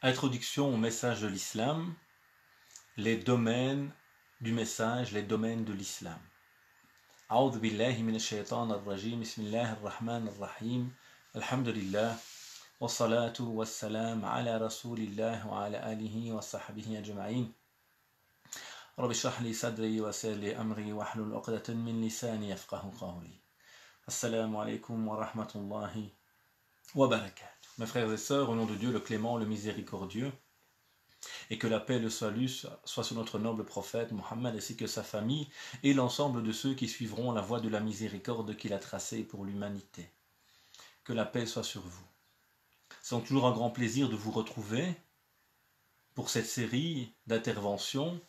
Introduction au message de l'islam, les domaines du message, les domaines de l'islam. أعوذ بالله من الشيطان الرجيم بسم الله الرحمن الرحيم الحمد لله والصلاة والسلام على رسول الله وعلى آله وصحبه أجمعين رب اشرح لي صدري ويسر لي أمري واحلل عقدة من لساني يفقهوا قولي السلام عليكم ورحمة الله وبركاته. Mes frères et sœurs, au nom de Dieu, le clément, le miséricordieux, et que la paix et le salut soient sur notre noble prophète Mohammed ainsi que sa famille et l'ensemble de ceux qui suivront la voie de la miséricorde qu'il a tracée pour l'humanité. Que la paix soit sur vous. C'est donc toujours un grand plaisir de vous retrouver pour cette série d'interventions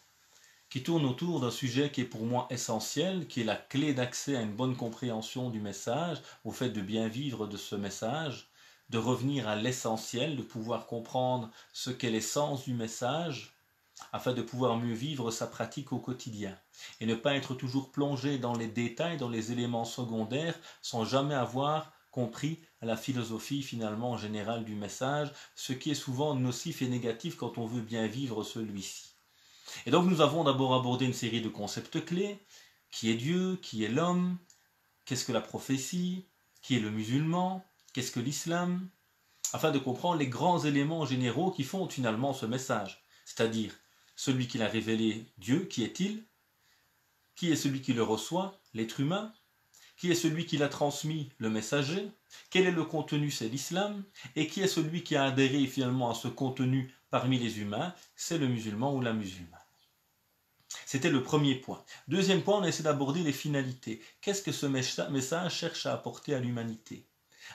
qui tourne autour d'un sujet qui est pour moi essentiel, qui est la clé d'accès à une bonne compréhension du message, au fait de bien vivre de ce message, de revenir à l'essentiel, de pouvoir comprendre ce qu'est l'essence du message, afin de pouvoir mieux vivre sa pratique au quotidien, et ne pas être toujours plongé dans les détails, dans les éléments secondaires, sans jamais avoir compris la philosophie finalement générale du message, ce qui est souvent nocif et négatif quand on veut bien vivre celui-ci. Et donc nous avons d'abord abordé une série de concepts clés, qui est Dieu, qui est l'homme, qu'est-ce que la prophétie, qui est le musulman, qu'est-ce que l'islam, afin de comprendre les grands éléments généraux qui font finalement ce message, c'est-à-dire celui qui l'a révélé, Dieu, qui est-il? Qui est celui qui le reçoit, l'être humain? Qui est celui qui l'a transmis, le messager? Quel est le contenu, c'est l'islam? Et qui est celui qui a adhéré finalement à ce contenu parmi les humains? C'est le musulman ou la musulmane. C'était le premier point. Deuxième point, on a essayé d'aborder les finalités. Qu'est-ce que ce message cherche à apporter à l'humanité?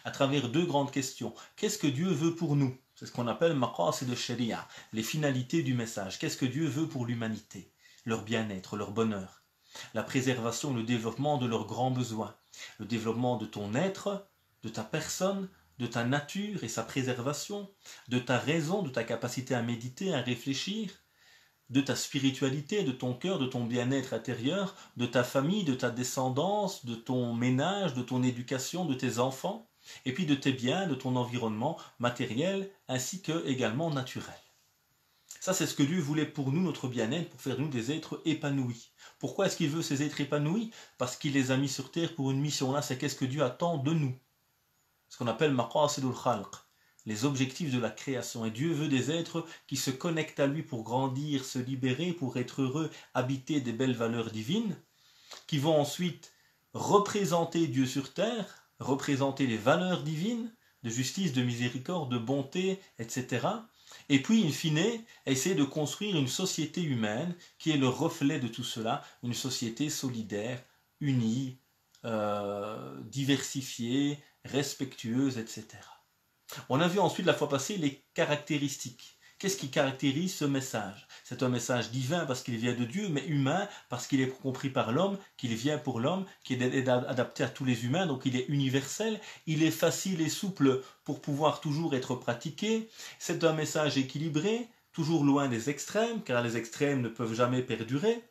À travers deux grandes questions. Qu'est-ce que Dieu veut pour nous? C'est ce qu'on appelle maqasid al-sharia, les finalités du message. Qu'est-ce que Dieu veut pour l'humanité? Leur bien-être, leur bonheur, la préservation, le développement de leurs grands besoins, le développement de ton être, de ta personne, de ta nature et sa préservation, de ta raison, de ta capacité à méditer, à réfléchir, de ta spiritualité, de ton cœur, de ton bien-être intérieur, de ta famille, de ta descendance, de ton ménage, de ton éducation, de tes enfants, et puis de tes biens, de ton environnement matériel, ainsi que également naturel. Ça, c'est ce que Dieu voulait pour nous, notre bien-être, pour faire de nous des êtres épanouis. Pourquoi est-ce qu'il veut ces êtres épanouis? Parce qu'il les a mis sur terre pour une mission. Là, c'est qu'est-ce que Dieu attend de nous. Ce qu'on appelle maqasidul khalq, les objectifs de la création. Et Dieu veut des êtres qui se connectent à lui pour grandir, se libérer, pour être heureux, habiter des belles valeurs divines, qui vont ensuite représenter Dieu sur terre, représenter les valeurs divines, de justice, de miséricorde, de bonté, etc. Et puis, in fine, essayer de construire une société humaine qui est le reflet de tout cela, une société solidaire, unie, diversifiée, respectueuse, etc. On a vu ensuite la fois passée les caractéristiques. Qu'est-ce qui caractérise ce message? C'est un message divin parce qu'il vient de Dieu, mais humain parce qu'il est compris par l'homme, qu'il vient pour l'homme, qu'il est adapté à tous les humains, donc il est universel, il est facile et souple pour pouvoir toujours être pratiqué. C'est un message équilibré, toujours loin des extrêmes, car les extrêmes ne peuvent jamais perdurer.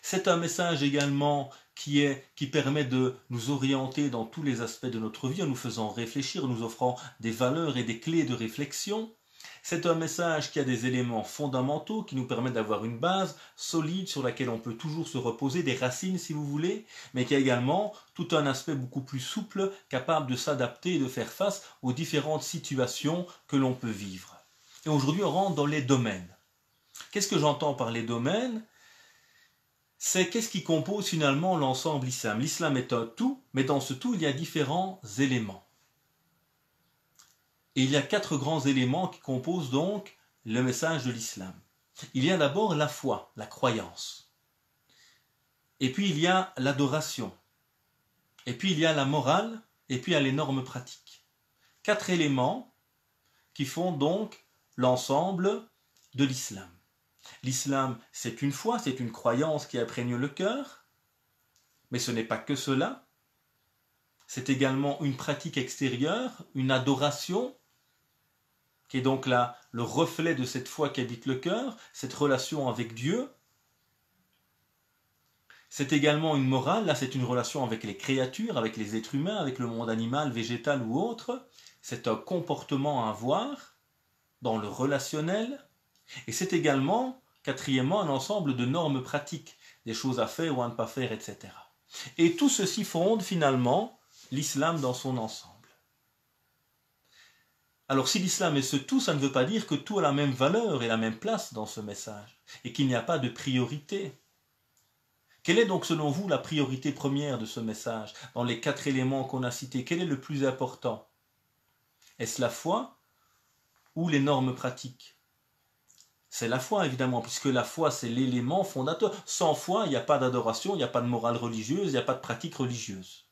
C'est un message également qui permet de nous orienter dans tous les aspects de notre vie en nous faisant réfléchir, en nous offrant des valeurs et des clés de réflexion. C'est un message qui a des éléments fondamentaux qui nous permettent d'avoir une base solide sur laquelle on peut toujours se reposer, des racines si vous voulez, mais qui a également tout un aspect beaucoup plus souple, capable de s'adapter et de faire face aux différentes situations que l'on peut vivre. Et aujourd'hui, on rentre dans les domaines. Qu'est-ce que j'entends par les domaines? C'est qu'est-ce qui compose finalement l'ensemble islam. L'islam est un tout, mais dans ce tout, il y a différents éléments. Et il y a 4 grands éléments qui composent donc le message de l'islam. Il y a d'abord la foi, la croyance. Et puis il y a l'adoration. Et puis il y a la morale, et puis il y a les normes pratiques. 4 éléments qui font donc l'ensemble de l'islam. L'islam, c'est une foi, c'est une croyance qui imprègne le cœur, mais ce n'est pas que cela. C'est également une pratique extérieure, une adoration, qui est donc là le reflet de cette foi qui habite le cœur, cette relation avec Dieu. C'est également une morale, là c'est une relation avec les créatures, avec les êtres humains, avec le monde animal, végétal ou autre. C'est un comportement à avoir. dans le relationnel, et c'est également, quatrièmement, un ensemble de normes pratiques, des choses à faire ou à ne pas faire, etc. Et tout ceci fonde finalement l'islam dans son ensemble. Alors si l'islam est ce tout, ça ne veut pas dire que tout a la même valeur et la même place dans ce message, et qu'il n'y a pas de priorité. Quelle est donc selon vous la priorité première de ce message, dans les 4 éléments qu'on a cités? Quel est le plus important? Est-ce la foi ou les normes pratiques? C'est la foi évidemment, puisque la foi c'est l'élément fondateur. Sans foi, il n'y a pas d'adoration, il n'y a pas de morale religieuse, il n'y a pas de pratique religieuse.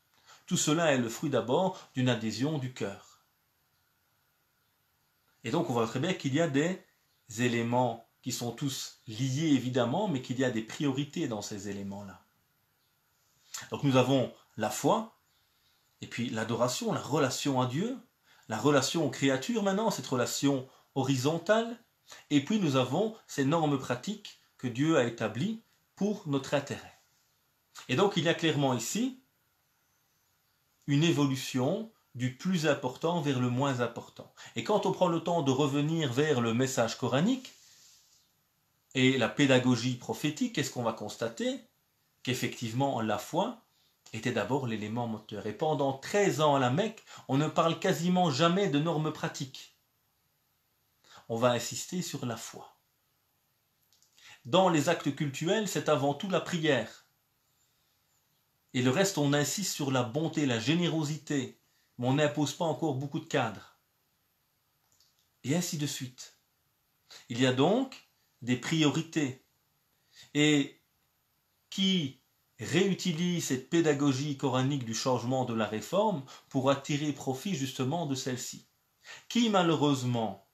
Tout cela est le fruit d'abord d'une adhésion du cœur. Et donc on voit très bien qu'il y a des éléments qui sont tous liés évidemment, mais qu'il y a des priorités dans ces éléments-là. Donc nous avons la foi, et puis l'adoration, la relation à Dieu, la relation aux créatures maintenant, cette relation horizontale, et puis nous avons ces normes pratiques que Dieu a établies pour notre intérêt. Et donc il y a clairement ici une évolution du plus important vers le moins important. Et quand on prend le temps de revenir vers le message coranique et la pédagogie prophétique, qu'est-ce qu'on va constater? Qu'effectivement la foi était d'abord l'élément moteur. Et pendant 13 ans à la Mecque, on ne parle quasiment jamais de normes pratiques. On va insister sur la foi. Dans les actes cultuels, c'est avant tout la prière. Et le reste, on insiste sur la bonté, la générosité, mais on n'impose pas encore beaucoup de cadres. Et ainsi de suite. Il y a donc des priorités. Et qui réutilise cette pédagogie coranique du changement de la réforme pour attirer profit justement de celle-ci. Qui malheureusement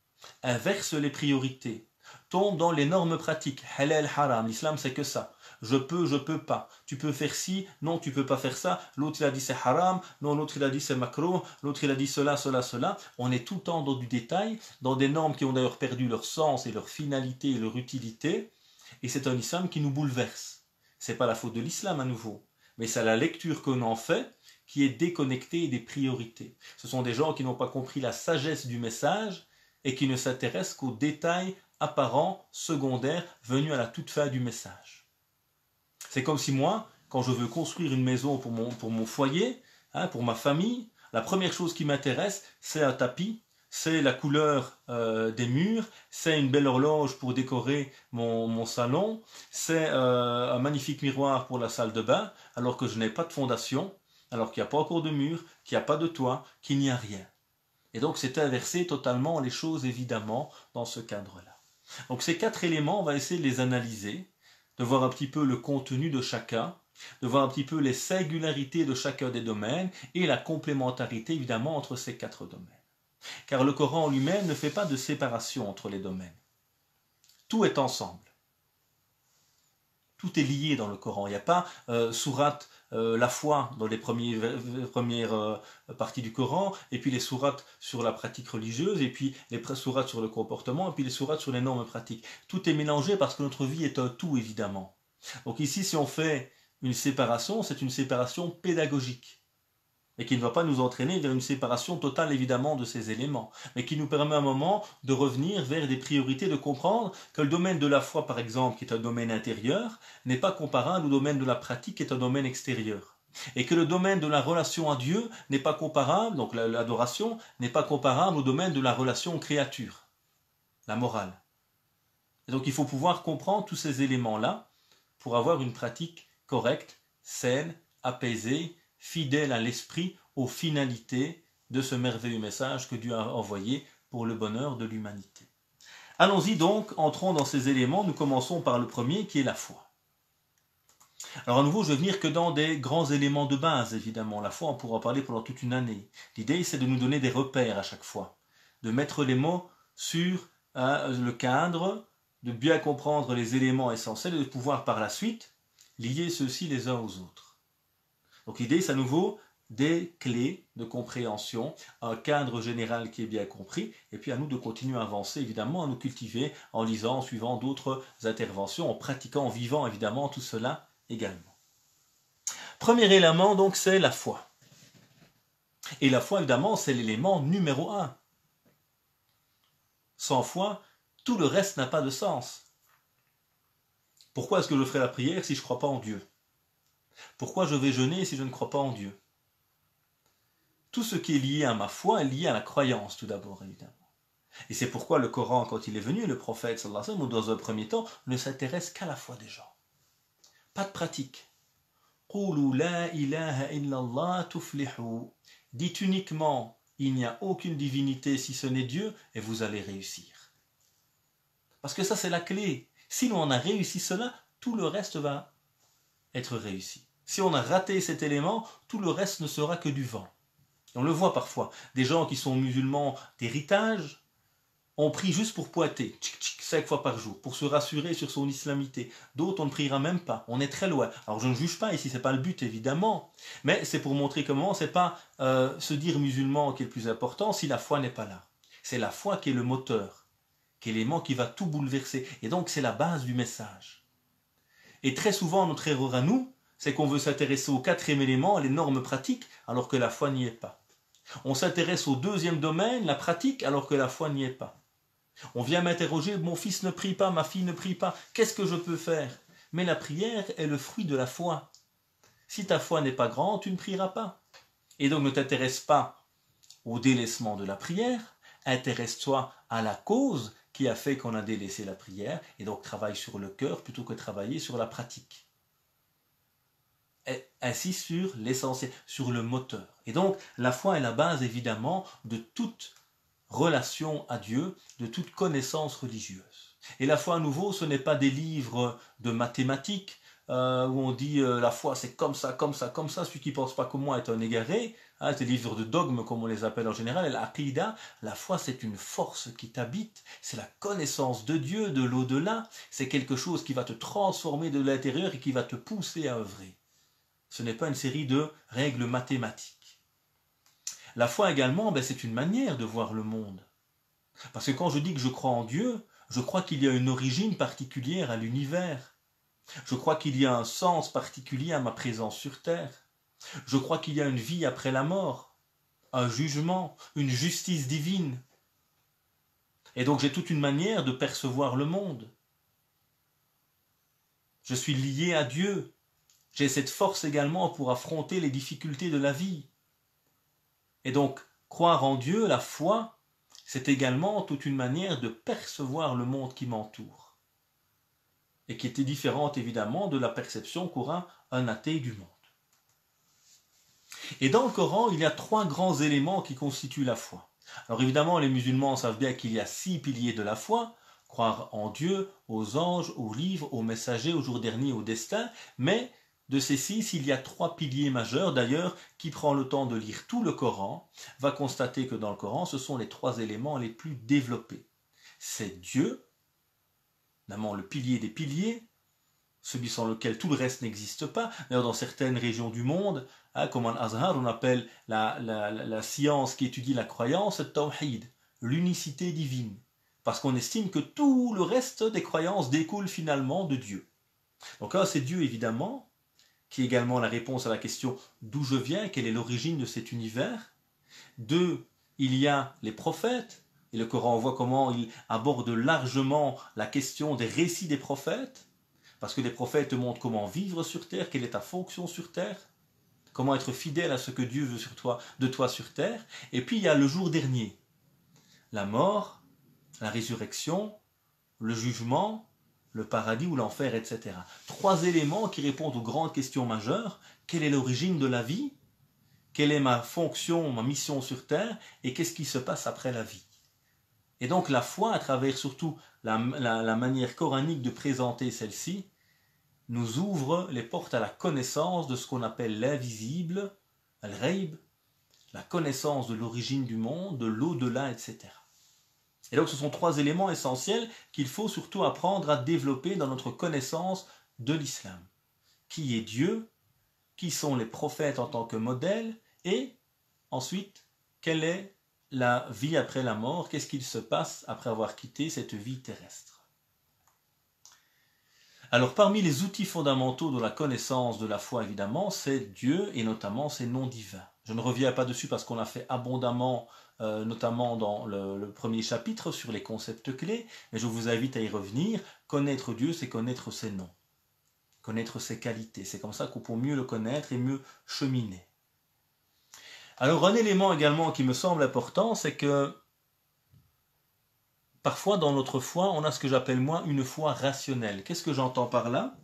inverse les priorités, tombe dans les normes pratiques, halal, haram, l'islam c'est que ça. Je peux pas. Tu peux faire ci, non, tu peux pas faire ça. L'autre il a dit c'est haram, non, l'autre il a dit c'est makruh, l'autre il a dit cela. On est tout le temps dans du détail, dans des normes qui ont d'ailleurs perdu leur sens et leur finalité et leur utilité. Et c'est un islam qui nous bouleverse. C'est pas la faute de l'islam à nouveau, mais c'est la lecture qu'on en fait qui est déconnectée des priorités. Ce sont des gens qui n'ont pas compris la sagesse du message et qui ne s'intéressent qu'aux détails apparents, secondaires, venus à la toute fin du message. C'est comme si moi, quand je veux construire une maison pour mon foyer, pour ma famille, la première chose qui m'intéresse, c'est un tapis, c'est la couleur des murs, c'est une belle horloge pour décorer mon salon, c'est un magnifique miroir pour la salle de bain, alors que je n'ai pas de fondation, alors qu'il n'y a pas encore de mur, qu'il n'y a pas de toit, qu'il n'y a rien. Et donc c'est inverser totalement les choses évidemment dans ce cadre-là. Donc ces 4 éléments, on va essayer de les analyser, de voir un petit peu le contenu de chacun, de voir un petit peu les singularités de chacun des domaines et la complémentarité évidemment entre ces 4 domaines. Car le Coran lui-même ne fait pas de séparation entre les domaines. Tout est ensemble. Tout est lié dans le Coran. Il n'y a pas sourate la foi dans les premières parties du Coran, et puis les sourates sur la pratique religieuse, et puis les sourates sur le comportement, et puis les sourates sur les normes pratiques. Tout est mélangé parce que notre vie est un tout, évidemment. Donc ici, si on fait une séparation, c'est une séparation pédagogique, et qui ne va pas nous entraîner vers une séparation totale évidemment de ces éléments, mais qui nous permet à un moment de revenir vers des priorités, de comprendre que le domaine de la foi par exemple, qui est un domaine intérieur, n'est pas comparable au domaine de la pratique qui est un domaine extérieur. Et que le domaine de la relation à Dieu n'est pas comparable, donc l'adoration, n'est pas comparable au domaine de la relation aux créatures, la morale. Et donc il faut pouvoir comprendre tous ces éléments-là pour avoir une pratique correcte, saine, apaisée, fidèle à l'esprit, aux finalités de ce merveilleux message que Dieu a envoyé pour le bonheur de l'humanité. Allons-y donc, entrons dans ces éléments, nous commençons par le premier qui est la foi. Alors à nouveau, je vais venir que dans des grands éléments de base, évidemment. La foi, on pourra en parler pendant toute une année. L'idée, c'est de nous donner des repères à chaque fois, de mettre les mots sur le cadre, de bien comprendre les éléments essentiels et de pouvoir par la suite lier ceux-ci les uns aux autres. Donc l'idée, c'est à nouveau des clés de compréhension, un cadre général qui est bien compris, et puis à nous de continuer à avancer, évidemment, à nous cultiver en lisant, en suivant d'autres interventions, en pratiquant, en vivant, évidemment, tout cela également. Premier élément, donc, c'est la foi. Et la foi, évidemment, c'est l'élément numéro 1. Sans foi, tout le reste n'a pas de sens. Pourquoi est-ce que je ferai la prière si je ne crois pas en Dieu? Pourquoi je vais jeûner si je ne crois pas en Dieu? Tout ce qui est lié à ma foi est lié à la croyance tout d'abord, évidemment. Et c'est pourquoi le Coran, quand il est venu, le prophète, sallallahu alayhi wa sallam, dans un premier temps, ne s'intéresse qu'à la foi des gens. Pas de pratique. قُولُوا لَا إِلَهَ إِلَّا اللَّهُ تُفْلِحُوا. Dites uniquement, il n'y a aucune divinité si ce n'est Dieu, et vous allez réussir. Parce que ça, c'est la clé. Si on a réussi cela, tout le reste va être réussi. Si on a raté cet élément, tout le reste ne sera que du vent. Et on le voit parfois. Des gens qui sont musulmans d'héritage, on prie juste pour pointer, 5 fois par jour, pour se rassurer sur son islamité. D'autres, on ne priera même pas, on est très loin. Alors je ne juge pas ici, ce n'est pas le but évidemment, mais c'est pour montrer comment, ce n'est pas se dire musulman qui est le plus important si la foi n'est pas là. C'est la foi qui est le moteur, qui est l'élément qui va tout bouleverser. Et donc c'est la base du message. Et très souvent, notre erreur à nous, c'est qu'on veut s'intéresser au quatrième élément, les normes pratiques, alors que la foi n'y est pas. On s'intéresse au deuxième domaine, la pratique, alors que la foi n'y est pas. On vient m'interroger, mon fils ne prie pas, ma fille ne prie pas, qu'est-ce que je peux faire? Mais la prière est le fruit de la foi. Si ta foi n'est pas grande, tu ne prieras pas. Et donc ne t'intéresse pas au délaissement de la prière, intéresse-toi à la cause qui a fait qu'on a délaissé la prière, et donc travaille sur le cœur plutôt que travailler sur la pratique. Et ainsi sur l'essentiel, sur le moteur. Et donc la foi est la base évidemment de toute relation à Dieu, de toute connaissance religieuse. Et la foi à nouveau, ce n'est pas des livres de mathématiques où on dit la foi c'est comme ça, comme ça, comme ça, celui qui ne pense pas comme moi est un égaré, hein, c'est des livres de dogmes comme on les appelle en général, et l'aqida, la foi c'est une force qui t'habite, c'est la connaissance de Dieu, de l'au-delà, c'est quelque chose qui va te transformer de l'intérieur et qui va te pousser à œuvrer. Ce n'est pas une série de règles mathématiques. La foi également, c'est une manière de voir le monde. Parce que quand je dis que je crois en Dieu, je crois qu'il y a une origine particulière à l'univers. Je crois qu'il y a un sens particulier à ma présence sur terre. Je crois qu'il y a une vie après la mort, un jugement, une justice divine. Et donc j'ai toute une manière de percevoir le monde. Je suis lié à Dieu. J'ai cette force également pour affronter les difficultés de la vie. Et donc, croire en Dieu, la foi, c'est également toute une manière de percevoir le monde qui m'entoure. Et qui était différente évidemment de la perception qu'aura un athée du monde. Et dans le Coran, il y a 3 grands éléments qui constituent la foi. Alors évidemment, les musulmans savent bien qu'il y a 6 piliers de la foi, croire en Dieu, aux anges, aux livres, aux messagers, au jour dernier, au destin, mais de ces 6, il y a 3 piliers majeurs. D'ailleurs, qui prend le temps de lire tout le Coran, va constater que dans le Coran, ce sont les 3 éléments les plus développés. C'est Dieu, notamment le pilier des piliers, celui sans lequel tout le reste n'existe pas. D'ailleurs, dans certaines régions du monde, comme en Azhar, on appelle la science qui étudie la croyance Tawhid, l'unicité divine. Parce qu'on estime que tout le reste des croyances découle finalement de Dieu. Donc là, c'est Dieu évidemment, qui est également la réponse à la question d'où je viens, quelle est l'origine de cet univers. 2, il y a les prophètes, et le Coran voit comment il aborde largement la question des récits des prophètes, parce que les prophètes te montrent comment vivre sur terre, quelle est ta fonction sur terre, comment être fidèle à ce que Dieu veut de toi sur terre. Et puis il y a le jour dernier, la mort, la résurrection, le jugement, le paradis ou l'enfer, etc. 3 éléments qui répondent aux grandes questions majeures. Quelle est l'origine de la vie? Quelle est ma fonction, ma mission sur terre? Et qu'est-ce qui se passe après la vie? Et donc la foi, à travers surtout la manière coranique de présenter celle-ci, nous ouvre les portes à la connaissance de ce qu'on appelle l'invisible, al-ghaib, la connaissance de l'origine du monde, de l'au-delà, etc. Et donc ce sont 3 éléments essentiels qu'il faut surtout apprendre à développer dans notre connaissance de l'islam. Qui est Dieu? Qui sont les prophètes en tant que modèle? Et ensuite, quelle est la vie après la mort? Qu'est-ce qu'il se passe après avoir quitté cette vie terrestre? Alors parmi les outils fondamentaux de la connaissance de la foi, évidemment, c'est Dieu et notamment ses noms divins. Je ne reviens pas dessus parce qu'on a fait abondamment notamment dans le premier chapitre sur les concepts clés, mais je vous invite à y revenir. Connaître Dieu, c'est connaître ses noms, connaître ses qualités. C'est comme ça qu'on peut mieux le connaître et mieux cheminer. Alors un élément également qui me semble important, c'est que parfois dans notre foi, on a ce que j'appelle moi une foi rationnelle. Qu'est-ce que j'entends par là?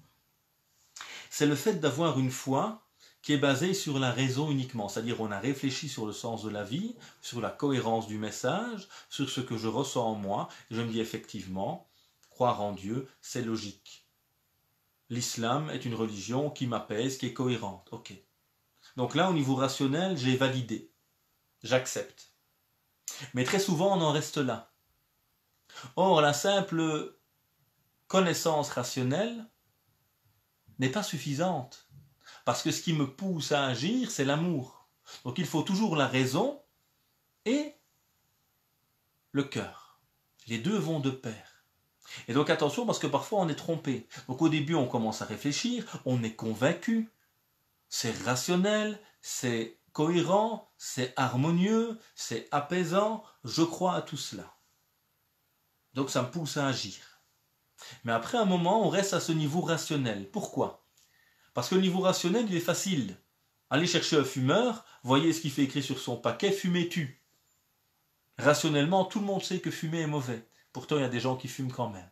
C'est le fait d'avoir une foi qui est basée sur la raison uniquement, c'est-à-dire on a réfléchi sur le sens de la vie, sur la cohérence du message, sur ce que je ressens en moi, et je me dis effectivement, croire en Dieu, c'est logique. L'islam est une religion qui m'apaise, qui est cohérente, ok. Donc là, au niveau rationnel, j'ai validé, j'accepte. Mais très souvent, on en reste là. Or, la simple connaissance rationnelle n'est pas suffisante. Parce que ce qui me pousse à agir, c'est l'amour. Donc il faut toujours la raison et le cœur. Les deux vont de pair. Et donc attention, parce que parfois on est trompé. Donc au début, on commence à réfléchir, on est convaincu, c'est rationnel, c'est cohérent, c'est harmonieux, c'est apaisant, je crois à tout cela. Donc ça me pousse à agir. Mais après un moment, on reste à ce niveau rationnel. Pourquoi ? Parce que le niveau rationnel, il est facile. Allez chercher un fumeur, voyez ce qu'il fait écrit sur son paquet, fumez-tu. Rationnellement, tout le monde sait que fumer est mauvais. Pourtant, il y a des gens qui fument quand même.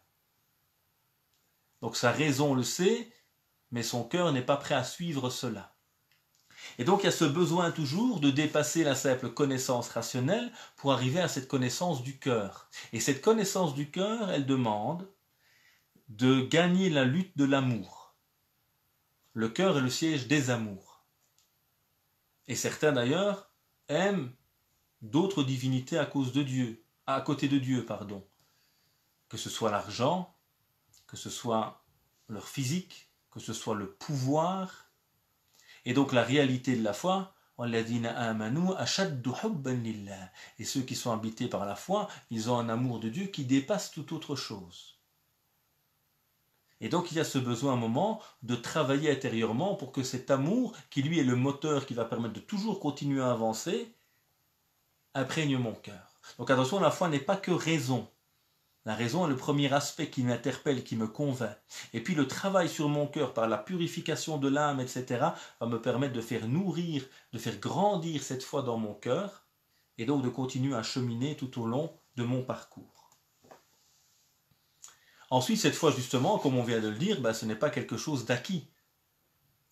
Donc sa raison le sait, mais son cœur n'est pas prêt à suivre cela. Et donc il y a ce besoin toujours de dépasser la simple connaissance rationnelle pour arriver à cette connaissance du cœur. Et cette connaissance du cœur, elle demande de gagner la lutte de l'amour. Le cœur est le siège des amours. Et certains d'ailleurs aiment d'autres divinités à cause de Dieu, à côté de Dieu, pardon. Que ce soit l'argent, que ce soit leur physique, que ce soit le pouvoir. Et donc la réalité de la foi, et ceux qui sont habités par la foi, ils ont un amour de Dieu qui dépasse toute autre chose. Et donc il y a ce besoin à un moment de travailler intérieurement pour que cet amour, qui lui est le moteur qui va permettre de toujours continuer à avancer, imprègne mon cœur. Donc attention, la foi n'est pas que raison. La raison est le premier aspect qui m'interpelle, qui me convainc. Et puis le travail sur mon cœur par la purification de l'âme, etc., va me permettre de faire nourrir, de faire grandir cette foi dans mon cœur, et donc de continuer à cheminer tout au long de mon parcours. Ensuite, cette foi, justement, comme on vient de le dire, ce n'est pas quelque chose d'acquis.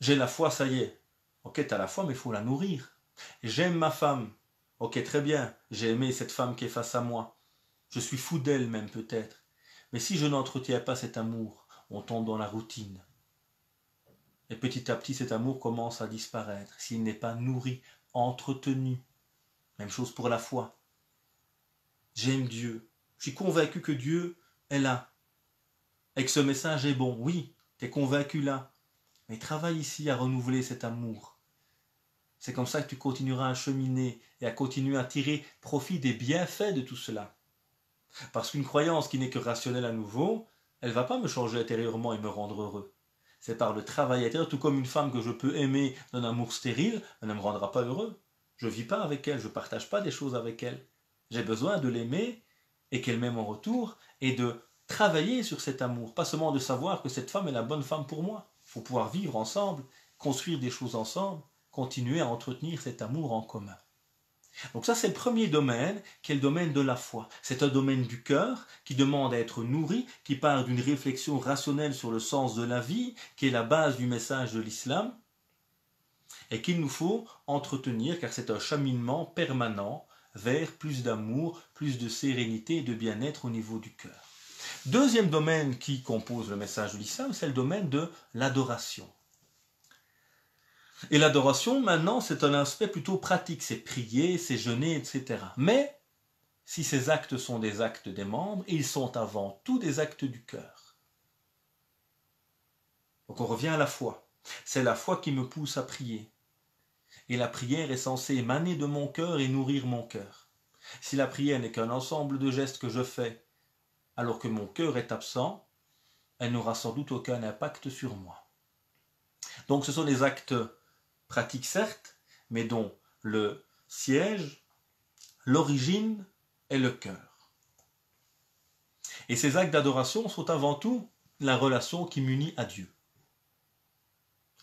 J'ai la foi, ça y est. Ok, tu as la foi, mais il faut la nourrir. J'aime ma femme. Ok, très bien, j'ai aimé cette femme qui est face à moi. Je suis fou d'elle même peut-être. Mais si je n'entretiens pas cet amour, on tombe dans la routine. Et petit à petit, cet amour commence à disparaître s'il n'est pas nourri, entretenu. Même chose pour la foi. J'aime Dieu. Je suis convaincu que Dieu est là. Et que ce message est bon. Oui, tu es convaincu là. Mais travaille ici à renouveler cet amour. C'est comme ça que tu continueras à cheminer et à continuer à tirer profit des bienfaits de tout cela. Parce qu'une croyance qui n'est que rationnelle à nouveau, elle ne va pas me changer intérieurement et me rendre heureux. C'est par le travail intérieur, tout comme une femme que je peux aimer d'un amour stérile, elle ne me rendra pas heureux. Je ne vis pas avec elle, je ne partage pas des choses avec elle. J'ai besoin de l'aimer et qu'elle m'aime en retour et de travailler sur cet amour. Pas seulement de savoir que cette femme est la bonne femme pour moi. Il faut pouvoir vivre ensemble, construire des choses ensemble, continuer à entretenir cet amour en commun. Donc ça, c'est le premier domaine, qui est le domaine de la foi. C'est un domaine du cœur qui demande à être nourri, qui part d'une réflexion rationnelle sur le sens de la vie, qui est la base du message de l'islam, et qu'il nous faut entretenir, car c'est un cheminement permanent vers plus d'amour, plus de sérénité et de bien-être au niveau du cœur. Deuxième domaine qui compose le message de l'islam, c'est le domaine de l'adoration. Et l'adoration, maintenant, c'est un aspect plutôt pratique, c'est prier, c'est jeûner, etc. Mais, si ces actes sont des actes des membres, ils sont avant tout des actes du cœur. Donc on revient à la foi. C'est la foi qui me pousse à prier. Et la prière est censée émaner de mon cœur et nourrir mon cœur. Si la prière n'est qu'un ensemble de gestes que je fais, alors que mon cœur est absent, elle n'aura sans doute aucun impact sur moi. Donc ce sont des actes pratiques certes, mais dont le siège, l'origine est le cœur. Et ces actes d'adoration sont avant tout la relation qui m'unit à Dieu.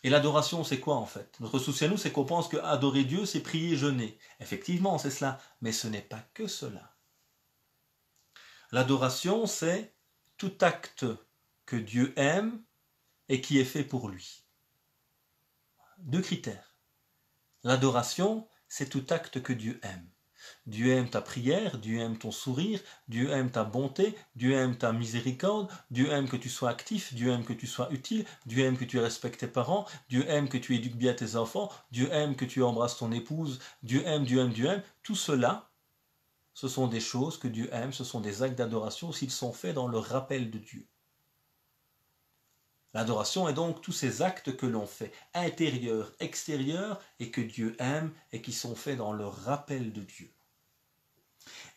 Et l'adoration, c'est quoi en fait? Notre souci à nous, c'est qu'on pense que adorer Dieu, c'est prier et jeûner. Effectivement, c'est cela, mais ce n'est pas que cela. L'adoration, c'est tout acte que Dieu aime et qui est fait pour lui. Deux critères. L'adoration, c'est tout acte que Dieu aime. Dieu aime ta prière, Dieu aime ton sourire, Dieu aime ta bonté, Dieu aime ta miséricorde, Dieu aime que tu sois actif, Dieu aime que tu sois utile, Dieu aime que tu respectes tes parents, Dieu aime que tu éduques bien tes enfants, Dieu aime que tu embrasses ton épouse, Dieu aime, Dieu aime, Dieu aime. Tout cela, ce sont des choses que Dieu aime, ce sont des actes d'adoration s'ils sont faits dans le rappel de Dieu. L'adoration est donc tous ces actes que l'on fait, intérieurs, extérieurs, et que Dieu aime et qui sont faits dans le rappel de Dieu.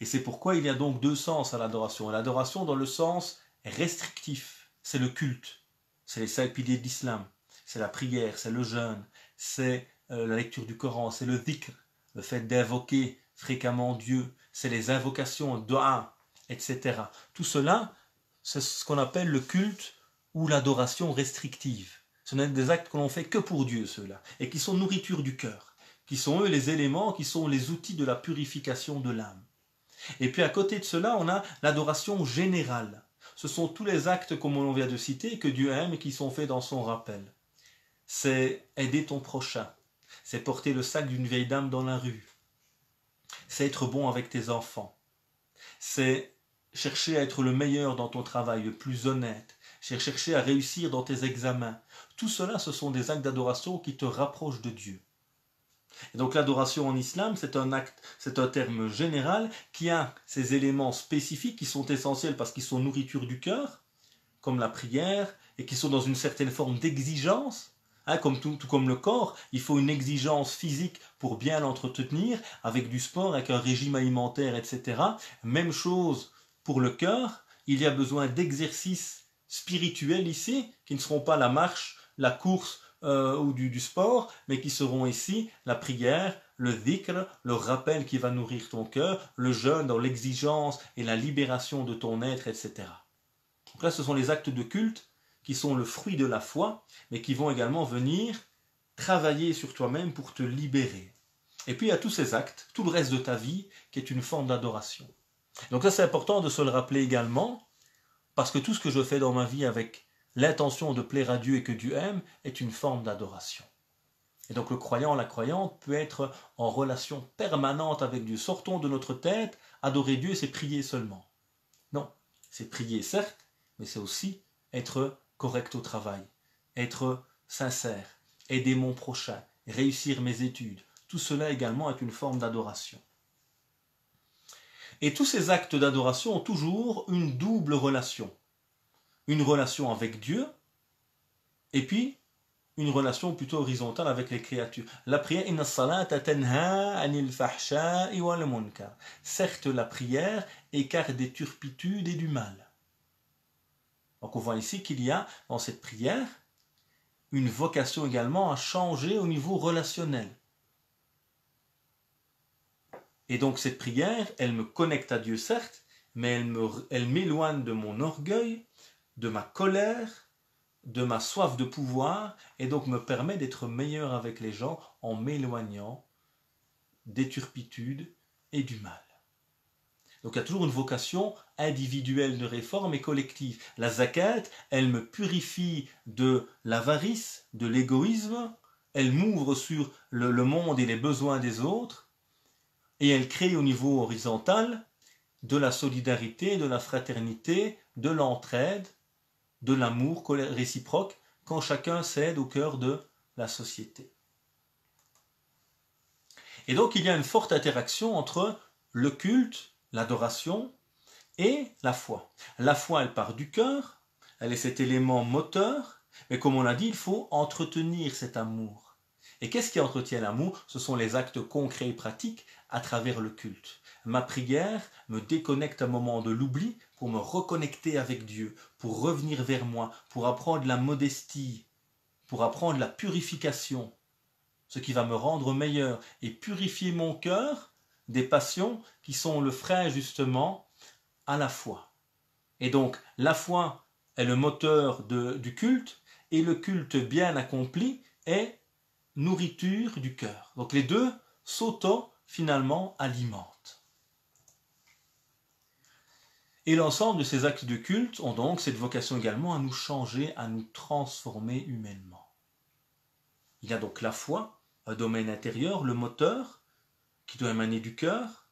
Et c'est pourquoi il y a donc deux sens à l'adoration. L'adoration dans le sens restrictif, c'est le culte, c'est les 5 piliers de l'islam, c'est la prière, c'est le jeûne, c'est la lecture du Coran, c'est le dhikr, le fait d'invoquer fréquemment Dieu, c'est les invocations, doa, etc. Tout cela, c'est ce qu'on appelle le culte ou l'adoration restrictive. Ce sont des actes que l'on fait que pour Dieu, ceux-là, et qui sont nourriture du cœur, qui sont eux les éléments, qui sont les outils de la purification de l'âme. Et puis à côté de cela, on a l'adoration générale. Ce sont tous les actes, comme on vient de citer, que Dieu aime et qui sont faits dans son rappel. C'est aider ton prochain, c'est porter le sac d'une vieille dame dans la rue, c'est être bon avec tes enfants, c'est chercher à être le meilleur dans ton travail, le plus honnête, c'est chercher à réussir dans tes examens. Tout cela, ce sont des actes d'adoration qui te rapprochent de Dieu. Et donc l'adoration en islam, c'est un terme général qui a ces éléments spécifiques qui sont essentiels parce qu'ils sont nourriture du cœur, comme la prière, et qui sont dans une certaine forme d'exigence. Tout comme le corps, il faut une exigence physique pour bien l'entretenir, avec du sport, avec un régime alimentaire, etc. Même chose pour le cœur, il y a besoin d'exercices spirituels ici, qui ne seront pas la marche, la course ou du sport, mais qui seront ici la prière, le dhikr, le rappel qui va nourrir ton cœur, le jeûne dans l'exigence et la libération de ton être, etc. Donc là, ce sont les actes de culte qui sont le fruit de la foi, mais qui vont également venir travailler sur toi-même pour te libérer. Et puis il y a tous ces actes, tout le reste de ta vie, qui est une forme d'adoration. Donc ça, c'est important de se le rappeler également, parce que tout ce que je fais dans ma vie avec l'intention de plaire à Dieu et que Dieu aime est une forme d'adoration. Et donc le croyant, la croyante peut être en relation permanente avec Dieu. Sortons de notre tête, adorer Dieu, c'est prier seulement. Non, c'est prier certes, mais c'est aussi être correct au travail, être sincère, aider mon prochain, réussir mes études. Tout cela également est une forme d'adoration. Et tous ces actes d'adoration ont toujours une double relation. Une relation avec Dieu, et puis une relation plutôt horizontale avec les créatures. La prière, inna salata tanha anil fahsha'i wal munkar. Certes, la prière écarte des turpitudes et du mal. Donc on voit ici qu'il y a dans cette prière une vocation également à changer au niveau relationnel. Et donc cette prière, elle me connecte à Dieu certes, mais elle m'éloigne de mon orgueil, de ma colère, de ma soif de pouvoir, et donc me permet d'être meilleur avec les gens en m'éloignant des turpitudes et du mal. Donc il y a toujours une vocation individuelle de réforme et collective. La zakat, elle me purifie de l'avarice, de l'égoïsme, elle m'ouvre sur le monde et les besoins des autres, et elle crée au niveau horizontal de la solidarité, de la fraternité, de l'entraide, de l'amour réciproque, quand chacun s'aide au cœur de la société. Et donc il y a une forte interaction entre le culte, l'adoration et la foi. La foi, elle part du cœur, elle est cet élément moteur, mais comme on l'a dit, il faut entretenir cet amour. Et qu'est-ce qui entretient l'amour? Ce sont les actes concrets et pratiques à travers le culte. Ma prière me déconnecte un moment de l'oubli pour me reconnecter avec Dieu, pour revenir vers moi, pour apprendre la modestie, pour apprendre la purification, ce qui va me rendre meilleur et purifier mon cœur des passions qui sont le frein justement à la foi. Et donc la foi est le moteur du culte, et le culte bien accompli est nourriture du cœur. Donc les deux finalement alimentent. Et l'ensemble de ces actes de culte ont donc cette vocation également à nous changer, à nous transformer humainement. Il y a donc la foi, un domaine intérieur, le moteur, qui doit émaner du cœur.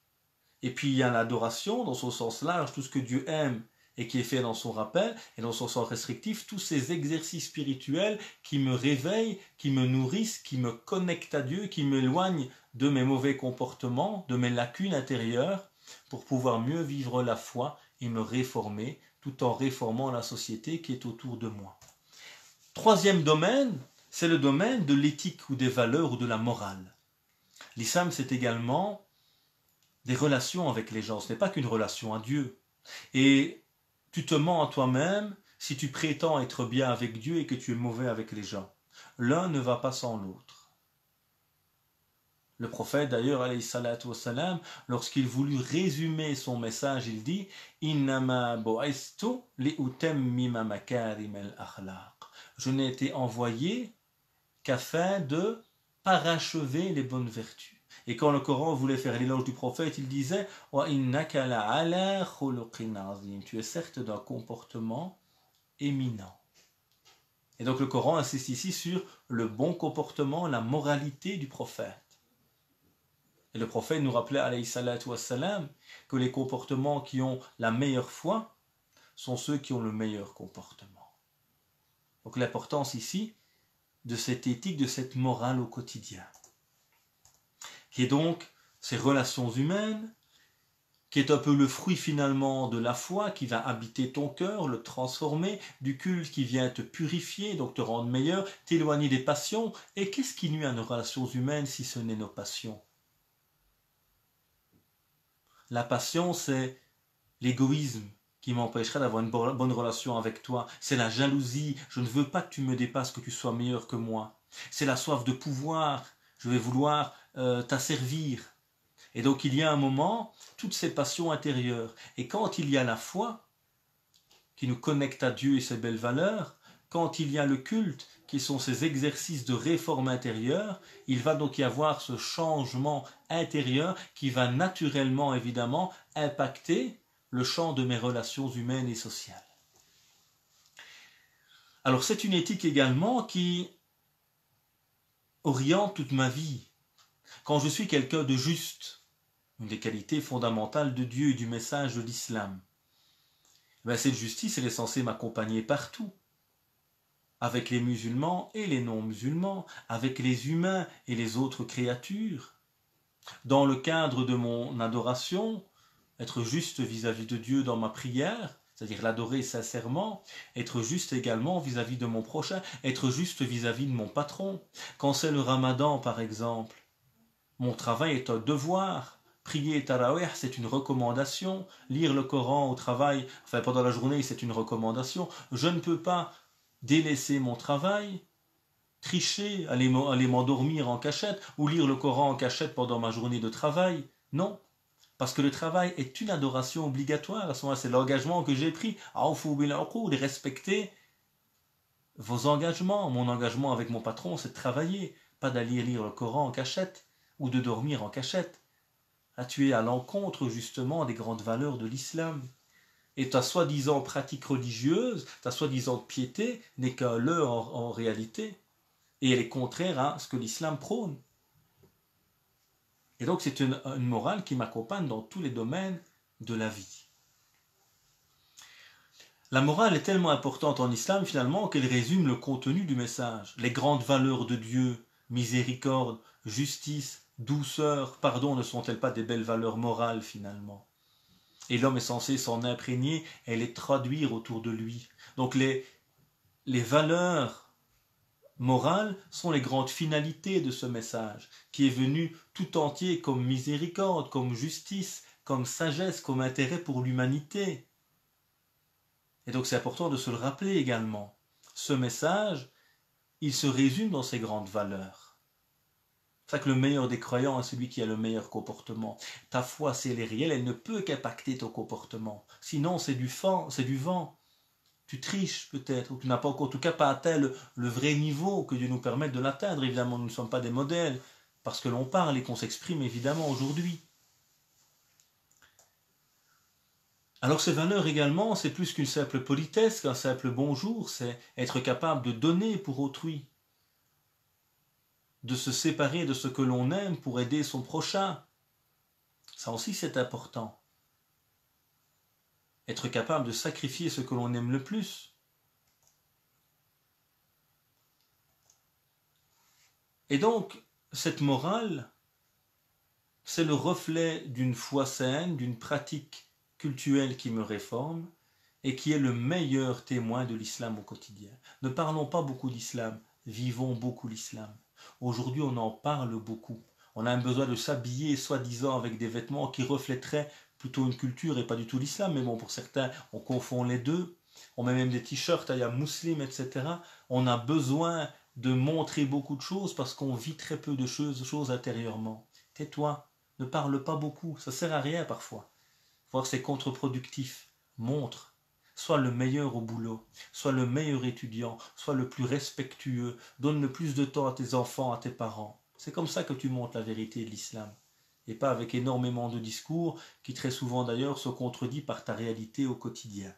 Et puis il y a l'adoration, dans son sens large, tout ce que Dieu aime et qui est fait dans son rappel, et dans son sens restrictif, tous ces exercices spirituels qui me réveillent, qui me nourrissent, qui me connectent à Dieu, qui m'éloignent de mes mauvais comportements, de mes lacunes intérieures, pour pouvoir mieux vivre la foi et me réformer, tout en réformant la société qui est autour de moi. Troisième domaine, c'est le domaine de l'éthique ou des valeurs ou de la morale. L'islam, c'est également des relations avec les gens, ce n'est pas qu'une relation à Dieu. Et tu te mens à toi-même si tu prétends être bien avec Dieu et que tu es mauvais avec les gens. L'un ne va pas sans l'autre. Le prophète d'ailleurs, alayhi salatu wassalam, lorsqu'il voulut résumer son message, il dit « Innama bu'istu li'utammima makarim al-akhlaq » Je n'ai été envoyé qu'afin de parachever les bonnes vertus. Et quand le Coran voulait faire l'éloge du prophète, il disait « Wa innaka la'ala khuluqin azim » Tu es certes d'un comportement éminent. Et donc le Coran insiste ici sur le bon comportement, la moralité du prophète. Et le prophète nous rappelait, alayhi salatu wassalam, que les comportements qui ont la meilleure foi sont ceux qui ont le meilleur comportement. Donc l'importance ici de cette éthique, de cette morale au quotidien, qui est donc ces relations humaines, qui est un peu le fruit finalement de la foi, qui va habiter ton cœur, le transformer, du culte qui vient te purifier, donc te rendre meilleur, t'éloigner des passions. Et qu'est-ce qui nuit à nos relations humaines si ce n'est nos passions? La passion, c'est l'égoïsme qui m'empêcherait d'avoir une bonne relation avec toi. C'est la jalousie, je ne veux pas que tu me dépasses, que tu sois meilleur que moi. C'est la soif de pouvoir, je vais vouloir t'asservir. Et donc il y a un moment, toutes ces passions intérieures. Et quand il y a la foi, qui nous connecte à Dieu et ses belles valeurs, quand il y a le culte, qui sont ces exercices de réforme intérieure, il va donc y avoir ce changement intérieur qui va naturellement, évidemment, impacter le champ de mes relations humaines et sociales. Alors c'est une éthique également qui oriente toute ma vie. Quand je suis quelqu'un de juste, une des qualités fondamentales de Dieu et du message de l'islam, cette justice, elle est censée m'accompagner partout, avec les musulmans et les non-musulmans, avec les humains et les autres créatures. Dans le cadre de mon adoration, être juste vis-à-vis de Dieu dans ma prière, c'est-à-dire l'adorer sincèrement, être juste également vis-à-vis de mon prochain, être juste vis-à-vis de mon patron. Quand c'est le Ramadan, par exemple, mon travail est un devoir. Prier tarawih, c'est une recommandation. Lire le Coran au travail, pendant la journée, c'est une recommandation. Je ne peux pas délaisser mon travail, tricher, aller m'endormir en cachette ou lire le Coran en cachette pendant ma journée de travail. Non, parce que le travail est une adoration obligatoire. À ce moment-là, c'est l'engagement que j'ai pris. De respecter vos engagements. Mon engagement avec mon patron, c'est de travailler, pas d'aller lire le Coran en cachette ou de dormir en cachette. Là, tu es à l'encontre justement des grandes valeurs de l'islam. Et ta soi-disant pratique religieuse, ta soi-disant piété n'est qu'un leurre en réalité. Et elle est contraire à ce que l'islam prône. Et donc c'est une morale qui m'accompagne dans tous les domaines de la vie. La morale est tellement importante en islam finalement qu'elle résume le contenu du message. Les grandes valeurs de Dieu, miséricorde, justice, douceur, pardon, ne sont-elles pas des belles valeurs morales finalement? Et l'homme est censé s'en imprégner et les traduire autour de lui. Donc les valeurs morales sont les grandes finalités de ce message, qui est venu tout entier comme miséricorde, comme justice, comme sagesse, comme intérêt pour l'humanité. Et donc c'est important de se le rappeler également. Ce message, il se résume dans ces grandes valeurs. C'est ça que le meilleur des croyants est celui qui a le meilleur comportement. Ta foi, si elle est réelle, elle ne peut qu'impacter ton comportement. Sinon, c'est du vent. Tu triches peut-être, ou tu n'as pas en tout cas pas atteint le vrai niveau que Dieu nous permette de l'atteindre. Évidemment, nous ne sommes pas des modèles, parce que l'on parle et qu'on s'exprime évidemment aujourd'hui. Alors ces valeurs également, c'est plus qu'une simple politesse, qu'un simple bonjour, c'est être capable de donner pour autrui, de se séparer de ce que l'on aime pour aider son prochain. Ça aussi c'est important. Être capable de sacrifier ce que l'on aime le plus. Et donc, cette morale, c'est le reflet d'une foi saine, d'une pratique cultuelle qui me réforme et qui est le meilleur témoin de l'islam au quotidien. Ne parlons pas beaucoup d'islam, vivons beaucoup l'islam. Aujourd'hui, on en parle beaucoup. On a un besoin de s'habiller, soi-disant, avec des vêtements qui reflèteraient plutôt une culture et pas du tout l'islam. Mais bon, pour certains, on confond les deux. On met même des t-shirts, il y a musulmans, etc. On a besoin de montrer beaucoup de choses parce qu'on vit très peu de choses intérieurement. Tais-toi, ne parle pas beaucoup, ça sert à rien parfois. Voir c'est contre-productif. Montre. Sois le meilleur au boulot, sois le meilleur étudiant, sois le plus respectueux, donne le plus de temps à tes enfants, à tes parents. C'est comme ça que tu montres la vérité de l'islam. Et pas avec énormément de discours qui très souvent d'ailleurs sont contredits par ta réalité au quotidien.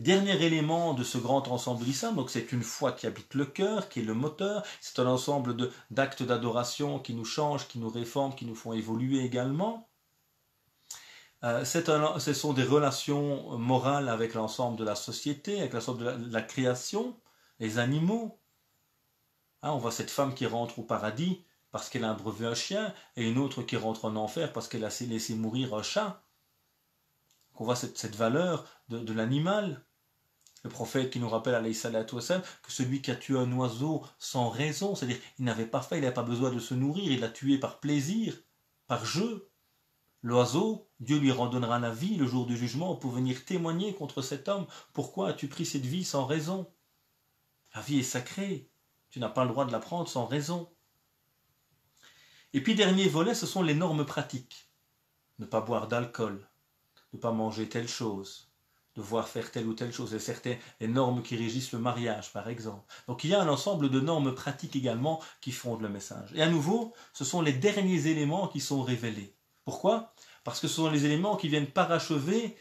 Dernier élément de ce grand ensemble de l'islam, donc c'est une foi qui habite le cœur, qui est le moteur, c'est un ensemble d'actes d'adoration qui nous changent, qui nous réforment, qui nous font évoluer également. Ce sont des relations morales avec l'ensemble de la société, avec l'ensemble de la création, les animaux. On voit cette femme qui rentre au paradis parce qu'elle a brevet un chien, et une autre qui rentre en enfer parce qu'elle a laissé mourir un chat. On voit cette valeur de l'animal. Le prophète qui nous rappelle, alayhi salatu wassalam, que celui qui a tué un oiseau sans raison, c'est-à-dire il n'avait pas faim, il n'avait pas besoin de se nourrir, il l'a tué par plaisir, par jeu. L'oiseau, Dieu lui redonnera la vie le jour du jugement pour venir témoigner contre cet homme. Pourquoi as-tu pris cette vie sans raison? La vie est sacrée, tu n'as pas le droit de la prendre sans raison. Et puis dernier volet, ce sont les normes pratiques. Ne pas boire d'alcool, ne pas manger telle chose, devoir faire telle ou telle chose, et certaines les normes qui régissent le mariage par exemple. Donc il y a un ensemble de normes pratiques également qui fondent le message. Et à nouveau, ce sont les derniers éléments qui sont révélés. Pourquoi? Parce que ce sont les éléments qui viennent parachever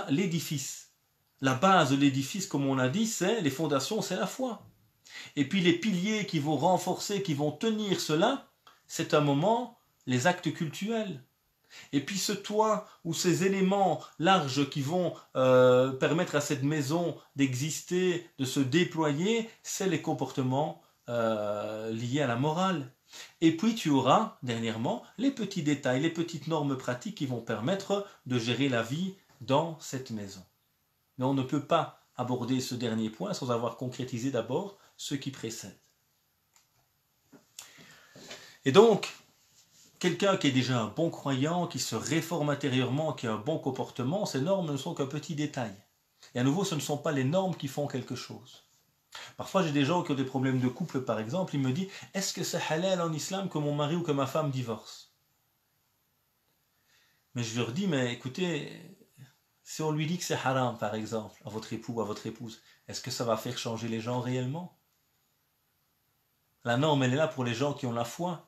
l'édifice. La base de l'édifice, comme on l'a dit, c'est les fondations, c'est la foi. Et puis les piliers qui vont renforcer, qui vont tenir cela, c'est un moment, les actes cultuels. Et puis ce toit ou ces éléments larges qui vont permettre à cette maison d'exister, de se déployer, c'est les comportements liés à la morale. Et puis tu auras, dernièrement, les petits détails, les petites normes pratiques qui vont permettre de gérer la vie dans cette maison. Mais on ne peut pas aborder ce dernier point sans avoir concrétisé d'abord ce qui précède. Et donc, quelqu'un qui est déjà un bon croyant, qui se réforme intérieurement, qui a un bon comportement, ces normes ne sont qu'un petit détail. Et à nouveau, ce ne sont pas les normes qui font quelque chose. Parfois, j'ai des gens qui ont des problèmes de couple, par exemple, ils me disent « Est-ce que c'est halal en islam que mon mari ou que ma femme divorce ?» Mais je leur dis « Mais écoutez, si on lui dit que c'est haram, par exemple, à votre époux ou à votre épouse, est-ce que ça va faire changer les gens réellement ?» La norme, elle est là pour les gens qui ont la foi.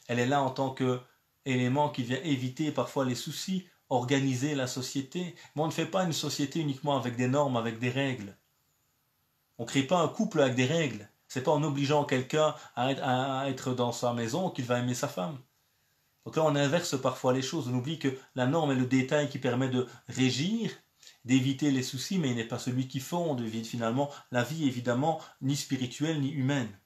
Elle est là en tant qu'élément qui vient éviter parfois les soucis, organiser la société. Mais on ne fait pas une société uniquement avec des normes, avec des règles. On ne crée pas un couple avec des règles. Ce n'est pas en obligeant quelqu'un à être dans sa maison qu'il va aimer sa femme. Donc là, on inverse parfois les choses. On oublie que la norme est le détail qui permet de régir, d'éviter les soucis, mais il n'est pas celui qui fonde finalement la vie, évidemment, ni spirituelle ni humaine.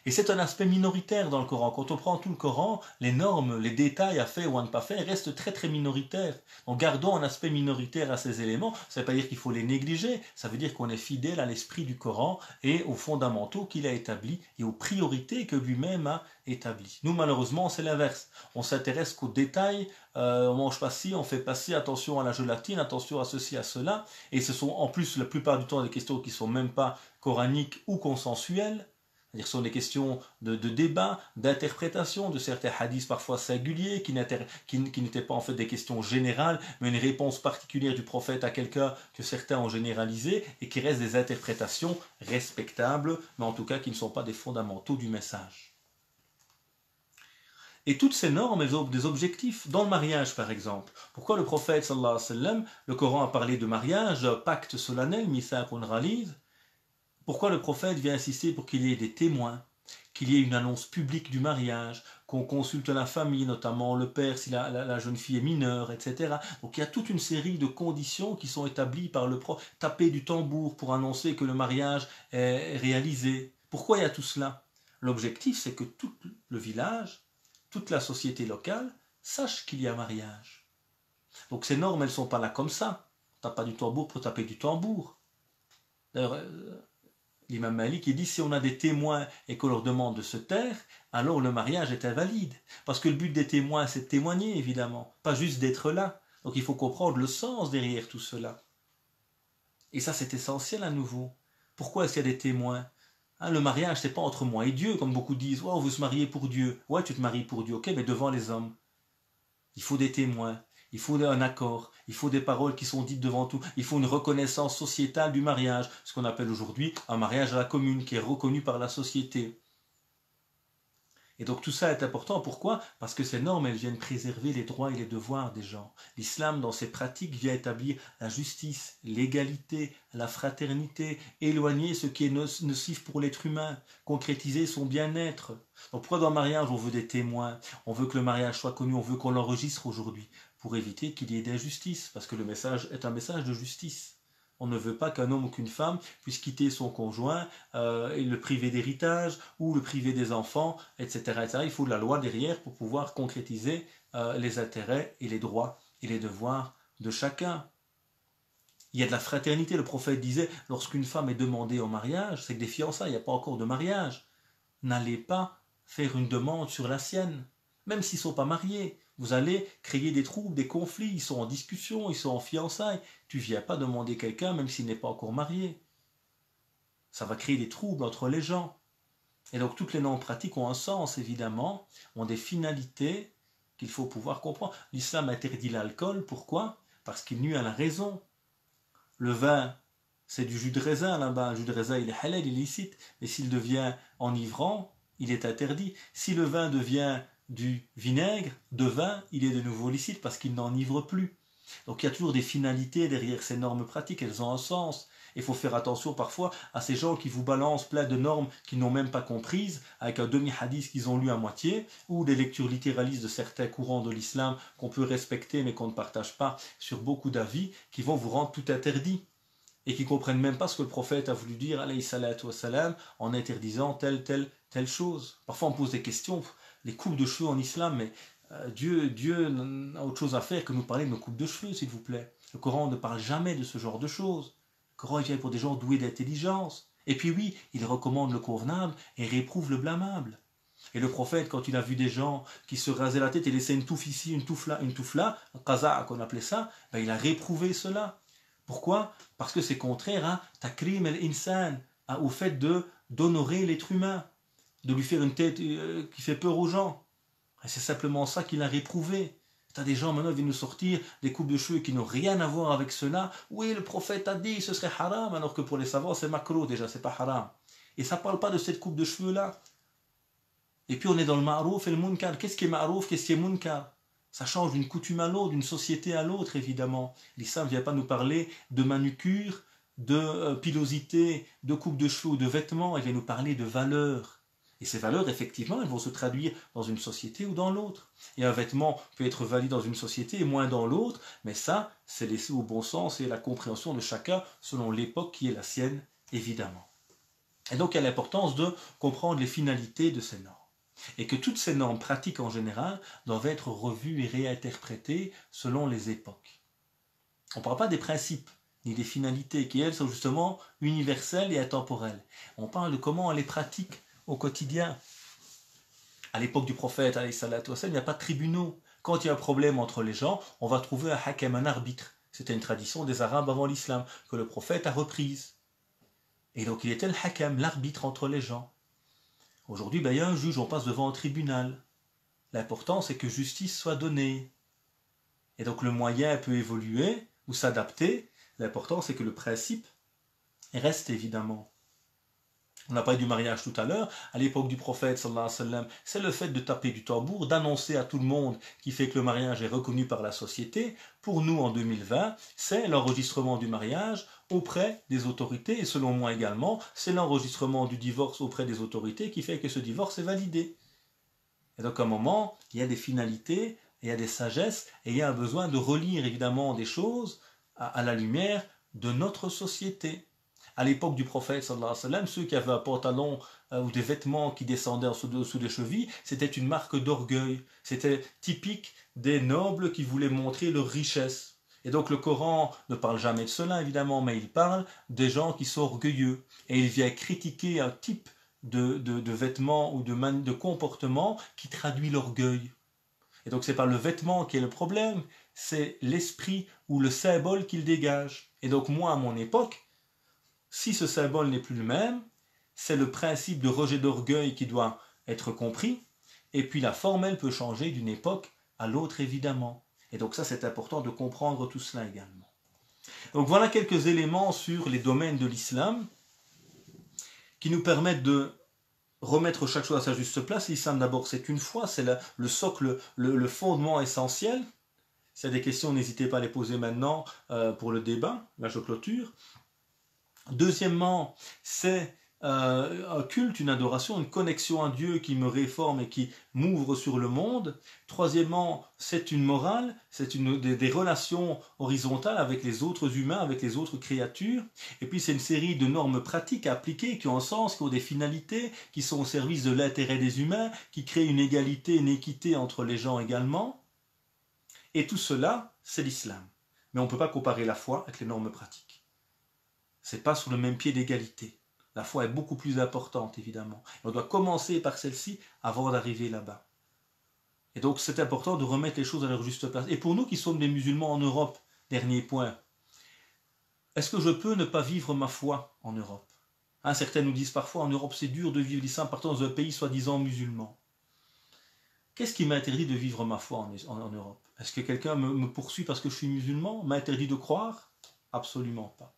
Et c'est un aspect minoritaire dans le Coran. Quand on prend tout le Coran, les normes, les détails à faire ou à ne pas faire restent très très minoritaires. Donc gardons un aspect minoritaire à ces éléments. Ça ne veut pas dire qu'il faut les négliger. Ça veut dire qu'on est fidèle à l'esprit du Coran et aux fondamentaux qu'il a établis et aux priorités que lui-même a établies. Nous, malheureusement, c'est l'inverse. On s'intéresse qu'aux détails. On mange pas ci, on fait pas ci, attention à la gélatine, attention à ceci, à cela. Et ce sont en plus la plupart du temps des questions qui ne sont même pas coraniques ou consensuelles. C'est-à-dire ce sont des questions de débat, d'interprétation de certains hadiths parfois singuliers qui n'étaient pas en fait des questions générales, mais une réponse particulière du prophète à quelqu'un que certains ont généralisé et qui restent des interprétations respectables, mais en tout cas qui ne sont pas des fondamentaux du message. Et toutes ces normes, elles ont des objectifs. Dans le mariage, par exemple, pourquoi le prophète, sallallahu alayhi wa sallam, le Coran a parlé de mariage, pacte solennel, mithaqun ghaliz. Pourquoi le prophète vient insister pour qu'il y ait des témoins, qu'il y ait une annonce publique du mariage, qu'on consulte la famille, notamment le père si la jeune fille est mineure, etc. Donc il y a toute une série de conditions qui sont établies par le prophète. Taper du tambour pour annoncer que le mariage est réalisé. Pourquoi il y a tout cela? L'objectif, c'est que tout le village, toute la société locale sache qu'il y a mariage. Donc ces normes, elles ne sont pas là comme ça. On tape pas du tambour pour taper du tambour. D'ailleurs, l'imam Malik il dit si on a des témoins et qu'on leur demande de se taire, alors le mariage est invalide. Parce que le but des témoins, c'est de témoigner, évidemment, pas juste d'être là. Donc il faut comprendre le sens derrière tout cela. Et ça, c'est essentiel à nouveau. Pourquoi est-ce qu'il y a des témoins? Le mariage, c'est pas entre moi et Dieu, comme beaucoup disent. Oh, on veut se marier pour Dieu. Ouais, tu te maries pour Dieu, ok, mais devant les hommes. Il faut des témoins. Il faut un accord, il faut des paroles qui sont dites devant tout, il faut une reconnaissance sociétale du mariage, ce qu'on appelle aujourd'hui un mariage à la commune, qui est reconnu par la société. Et donc tout ça est important, pourquoi? Parce que ces normes, elles viennent préserver les droits et les devoirs des gens. L'islam, dans ses pratiques, vient établir la justice, l'égalité, la fraternité, éloigner ce qui est nocif pour l'être humain, concrétiser son bien-être. Donc pourquoi dans le mariage, on veut des témoins, on veut que le mariage soit connu, on veut qu'on l'enregistre aujourd'hui? Pour éviter qu'il y ait d'injustice, parce que le message est un message de justice. On ne veut pas qu'un homme ou qu'une femme puisse quitter son conjoint et le priver d'héritage ou le priver des enfants, etc., etc. Il faut de la loi derrière pour pouvoir concrétiser les intérêts et les droits et les devoirs de chacun. Il y a de la fraternité. Le prophète disait, lorsqu'une femme est demandée en mariage, c'est que des fiançailles, il n'y a pas encore de mariage. N'allez pas faire une demande sur la sienne, même s'ils ne sont pas mariés. Vous allez créer des troubles, des conflits, ils sont en discussion, ils sont en fiançailles. Tu ne viens pas demander quelqu'un même s'il n'est pas encore marié. Ça va créer des troubles entre les gens. Et donc toutes les normes pratiques ont un sens, évidemment, ont des finalités qu'il faut pouvoir comprendre. L'islam interdit l'alcool, pourquoi? Parce qu'il nuit à la raison. Le vin, c'est du jus de raisin là-bas. Le jus de raisin, il est halal, il est licite. Mais s'il devient enivrant, il est interdit. Si le vin devient du vinaigre, de vin, il est de nouveau licite parce qu'il n'enivre plus. Donc il y a toujours des finalités derrière ces normes pratiques, elles ont un sens. Il faut faire attention parfois à ces gens qui vous balancent plein de normes qu'ils n'ont même pas comprises, avec un demi-hadith qu'ils ont lu à moitié, ou des lectures littéralistes de certains courants de l'islam qu'on peut respecter mais qu'on ne partage pas sur beaucoup d'avis, qui vont vous rendre tout interdit. Et qui ne comprennent même pas ce que le prophète a voulu dire, alayhi salatu wassalam, en interdisant telle chose. Parfois on pose des questions, les coupes de cheveux en islam, mais Dieu a autre chose à faire que nous parler de nos coupes de cheveux, s'il vous plaît. Le Coran ne parle jamais de ce genre de choses. Le Coran vient pour des gens doués d'intelligence. Et puis oui, il recommande le convenable et réprouve le blâmable. Et le prophète, quand il a vu des gens qui se rasaient la tête et laissaient une touffe ici, une touffe là, un qaza qu'on appelait ça, ben il a réprouvé cela. Pourquoi? Parce que c'est contraire à takrim el-insan, au fait d'honorer l'être humain, de lui faire une tête qui fait peur aux gens. Et c'est simplement ça qu'il a réprouvé. T'as des gens maintenant qui viennent nous sortir des coupes de cheveux qui n'ont rien à voir avec cela. Oui, le prophète a dit ce serait haram, alors que pour les savants c'est makro déjà, c'est pas haram. Et ça parle pas de cette coupe de cheveux là. Et puis on est dans le ma'rouf et le munkar. Qu'est-ce qui est ma'rouf, qu'est-ce qui est munkar? Ça change d'une coutume à l'autre, d'une société à l'autre, évidemment. L'islam ne vient pas nous parler de manucure, de pilosité, de coupe de cheveux ou de vêtements. Il vient nous parler de valeurs. Et ces valeurs, effectivement, elles vont se traduire dans une société ou dans l'autre. Et un vêtement peut être valide dans une société et moins dans l'autre, mais ça, c'est laissé au bon sens et la compréhension de chacun selon l'époque qui est la sienne, évidemment. Et donc, il y a l'importance de comprendre les finalités de ces normes. Et que toutes ces normes pratiques en général doivent être revues et réinterprétées selon les époques. On ne parle pas des principes ni des finalités qui, elles, sont justement universelles et intemporelles. On parle de comment on les pratique au quotidien. À l'époque du prophète, il n'y a pas de tribunaux. Quand il y a un problème entre les gens, on va trouver un hakam, un arbitre. C'était une tradition des Arabes avant l'islam, que le prophète a reprise. Et donc il était le hakam, l'arbitre entre les gens. Aujourd'hui, il y a un juge, on passe devant un tribunal. L'important, c'est que justice soit donnée. Et donc le moyen peut évoluer ou s'adapter. L'important, c'est que le principe reste évidemment. On a parlé du mariage tout à l'heure. À l'époque du prophète, sallallahu alayhi wa sallam, c'est le fait de taper du tambour, d'annoncer à tout le monde qui fait que le mariage est reconnu par la société. Pour nous, en 2020, c'est l'enregistrement du mariage auprès des autorités. Et selon moi également, c'est l'enregistrement du divorce auprès des autorités qui fait que ce divorce est validé. Et donc à un moment, il y a des finalités, il y a des sagesses, et il y a un besoin de relire évidemment des choses à la lumière de notre société. À l'époque du prophète, sallallahu alayhi wa sallam, ceux qui avaient un pantalon ou des vêtements qui descendaient en dessous des chevilles, c'était une marque d'orgueil. C'était typique des nobles qui voulaient montrer leur richesse. Et donc le Coran ne parle jamais de cela, évidemment, mais il parle des gens qui sont orgueilleux. Et il vient critiquer un type de vêtements ou de comportement qui traduit l'orgueil. Et donc c'est pas le vêtement qui est le problème, c'est l'esprit ou le symbole qu'il dégage. Et donc moi, à mon époque, si ce symbole n'est plus le même, c'est le principe de rejet d'orgueil qui doit être compris, et puis la forme, elle peut changer d'une époque à l'autre, évidemment. Et donc ça, c'est important de comprendre tout cela également. Donc voilà quelques éléments sur les domaines de l'islam qui nous permettent de remettre chaque chose à sa juste place. L'islam, d'abord, c'est une foi, c'est le socle, le fondement essentiel. S'il y a des questions, n'hésitez pas à les poser maintenant pour le débat. Là, je clôture. Deuxièmement, c'est un culte, une adoration, une connexion à Dieu qui me réforme et qui m'ouvre sur le monde. Troisièmement, c'est une morale, c'est des relations horizontales avec les autres humains, avec les autres créatures. Et puis c'est une série de normes pratiques à appliquer qui ont un sens, qui ont des finalités, qui sont au service de l'intérêt des humains, qui créent une égalité, une équité entre les gens également. Et tout cela, c'est l'islam. Mais on ne peut pas comparer la foi avec les normes pratiques. C'est pas sur le même pied d'égalité. La foi est beaucoup plus importante, évidemment. Et on doit commencer par celle-ci avant d'arriver là-bas. Et donc, c'est important de remettre les choses à leur juste place. Et pour nous qui sommes des musulmans en Europe, dernier point, est-ce que je peux ne pas vivre ma foi en Europe? Certains nous disent parfois, en Europe, c'est dur de vivre l'islam, partant dans un pays soi-disant musulman. Qu'est-ce qui m'interdit de vivre ma foi en Europe? Est-ce que quelqu'un me poursuit parce que je suis musulman? M'interdit de croire? Absolument pas.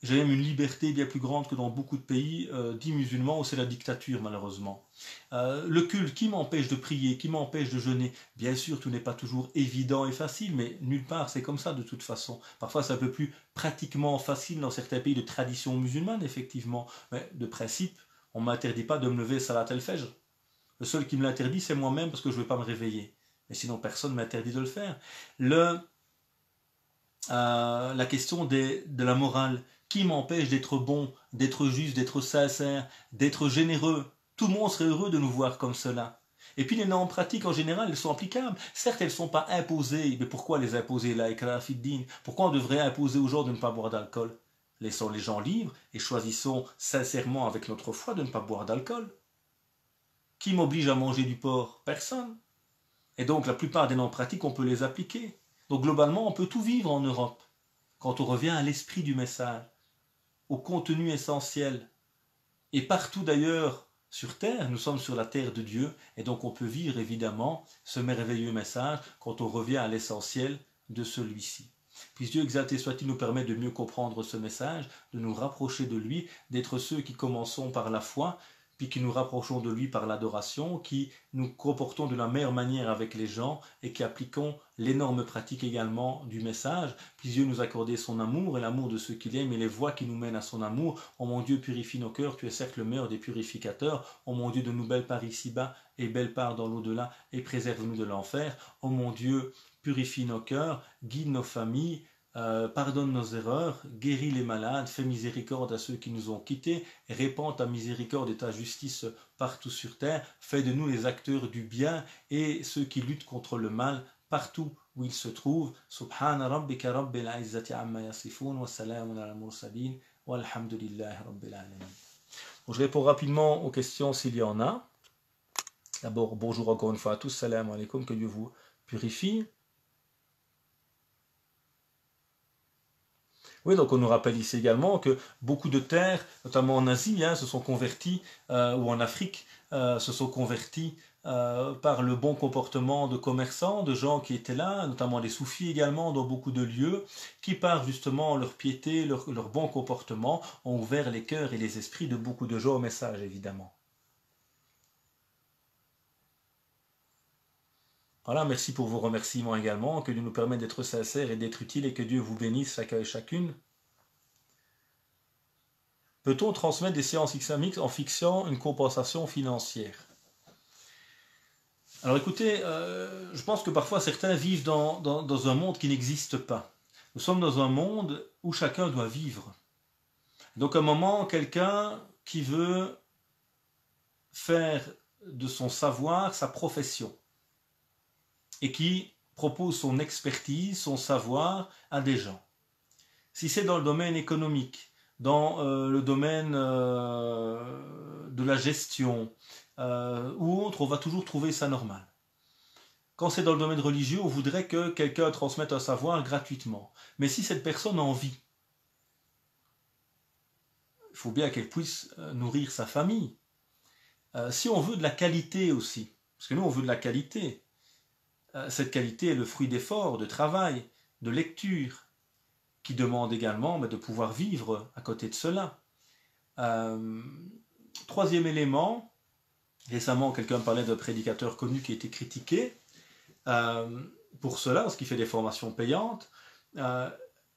J'ai même une liberté bien plus grande que dans beaucoup de pays dits musulmans où c'est la dictature, malheureusement. Le culte, qui m'empêche de prier, qui m'empêche de jeûner? Bien sûr, tout n'est pas toujours évident et facile, mais nulle part c'est comme ça de toute façon. Parfois c'est un peu plus pratiquement facile dans certains pays de tradition musulmane, effectivement. Mais de principe, on ne m'interdit pas de me lever salat el-fajr. Le seul qui me l'interdit, c'est moi-même parce que je ne vais pas me réveiller. Mais sinon, personne ne m'interdit de le faire. La question de la morale. Qui m'empêche d'être bon, d'être juste, d'être sincère, d'être généreux? Tout le monde serait heureux de nous voir comme cela. Et puis les normes pratiques en général, elles sont applicables. Certes, elles ne sont pas imposées, mais pourquoi les imposer? La ikrah fi ddin. Pourquoi on devrait imposer aux gens de ne pas boire d'alcool? Laissons les gens libres et choisissons sincèrement avec notre foi de ne pas boire d'alcool. Qui m'oblige à manger du porc? Personne. Et donc la plupart des normes pratiques, on peut les appliquer. Donc globalement, on peut tout vivre en Europe. Quand on revient à l'esprit du message, au contenu essentiel. Et partout d'ailleurs sur terre, nous sommes sur la terre de Dieu, et donc on peut vivre évidemment ce merveilleux message quand on revient à l'essentiel de celui-ci. Puisse Dieu exalté soit-il nous permettre de mieux comprendre ce message, de nous rapprocher de lui, d'être ceux qui commençons par la foi, puis qui nous rapprochons de lui par l'adoration, qui nous comportons de la meilleure manière avec les gens et qui appliquons les normes pratiques également du message. Puis Dieu nous accorder son amour et l'amour de ceux qu'il aime et les voies qui nous mènent à son amour. Oh mon Dieu, purifie nos cœurs, tu es certes le meilleur des purificateurs. Oh mon Dieu, donne-nous belle part ici-bas et belle part dans l'au-delà et préserve-nous de l'enfer. Oh mon Dieu, purifie nos cœurs, guide nos familles, pardonne nos erreurs, guéris les malades, fais miséricorde à ceux qui nous ont quittés, répands ta miséricorde et ta justice partout sur terre, fais de nous les acteurs du bien et ceux qui luttent contre le mal partout où ils se trouvent. Subhana rabbika rabbil izzati amma yasifun wa salamun ala mursalin walhamdulillahi rabbil alamin. Je réponds rapidement aux questions s'il y en a. D'abord, bonjour encore une fois à tous, salam alaikum, que Dieu vous purifie. Oui, donc on nous rappelle ici également que beaucoup de terres, notamment en Asie, se sont converties, ou en Afrique, se sont converties par le bon comportement de commerçants, de gens qui étaient là, notamment les soufis également, dans beaucoup de lieux, qui par justement leur piété, leur bon comportement, ont ouvert les cœurs et les esprits de beaucoup de gens au message, évidemment. Voilà, merci pour vos remerciements également, que Dieu nous permette d'être sincères et d'être utiles et que Dieu vous bénisse chacun et chacune. Peut-on transmettre des séances islamiques en fixant une compensation financière? Alors écoutez, je pense que parfois certains vivent dans un monde qui n'existe pas. Nous sommes dans un monde où chacun doit vivre. Donc à un moment, quelqu'un qui veut faire de son savoir sa profession et qui propose son expertise, son savoir à des gens. Si c'est dans le domaine économique, dans le domaine de la gestion ou autre, on va toujours trouver ça normal. Quand c'est dans le domaine religieux, on voudrait que quelqu'un transmette un savoir gratuitement. Mais si cette personne a envie, il faut bien qu'elle puisse nourrir sa famille. Si on veut de la qualité aussi, parce que nous on veut de la qualité, cette qualité est le fruit d'efforts, de travail, de lecture, qui demande également de pouvoir vivre à côté de cela. Troisième élément, récemment quelqu'un parlait d'un prédicateur connu qui a été critiqué pour cela, parce qu'il fait des formations payantes.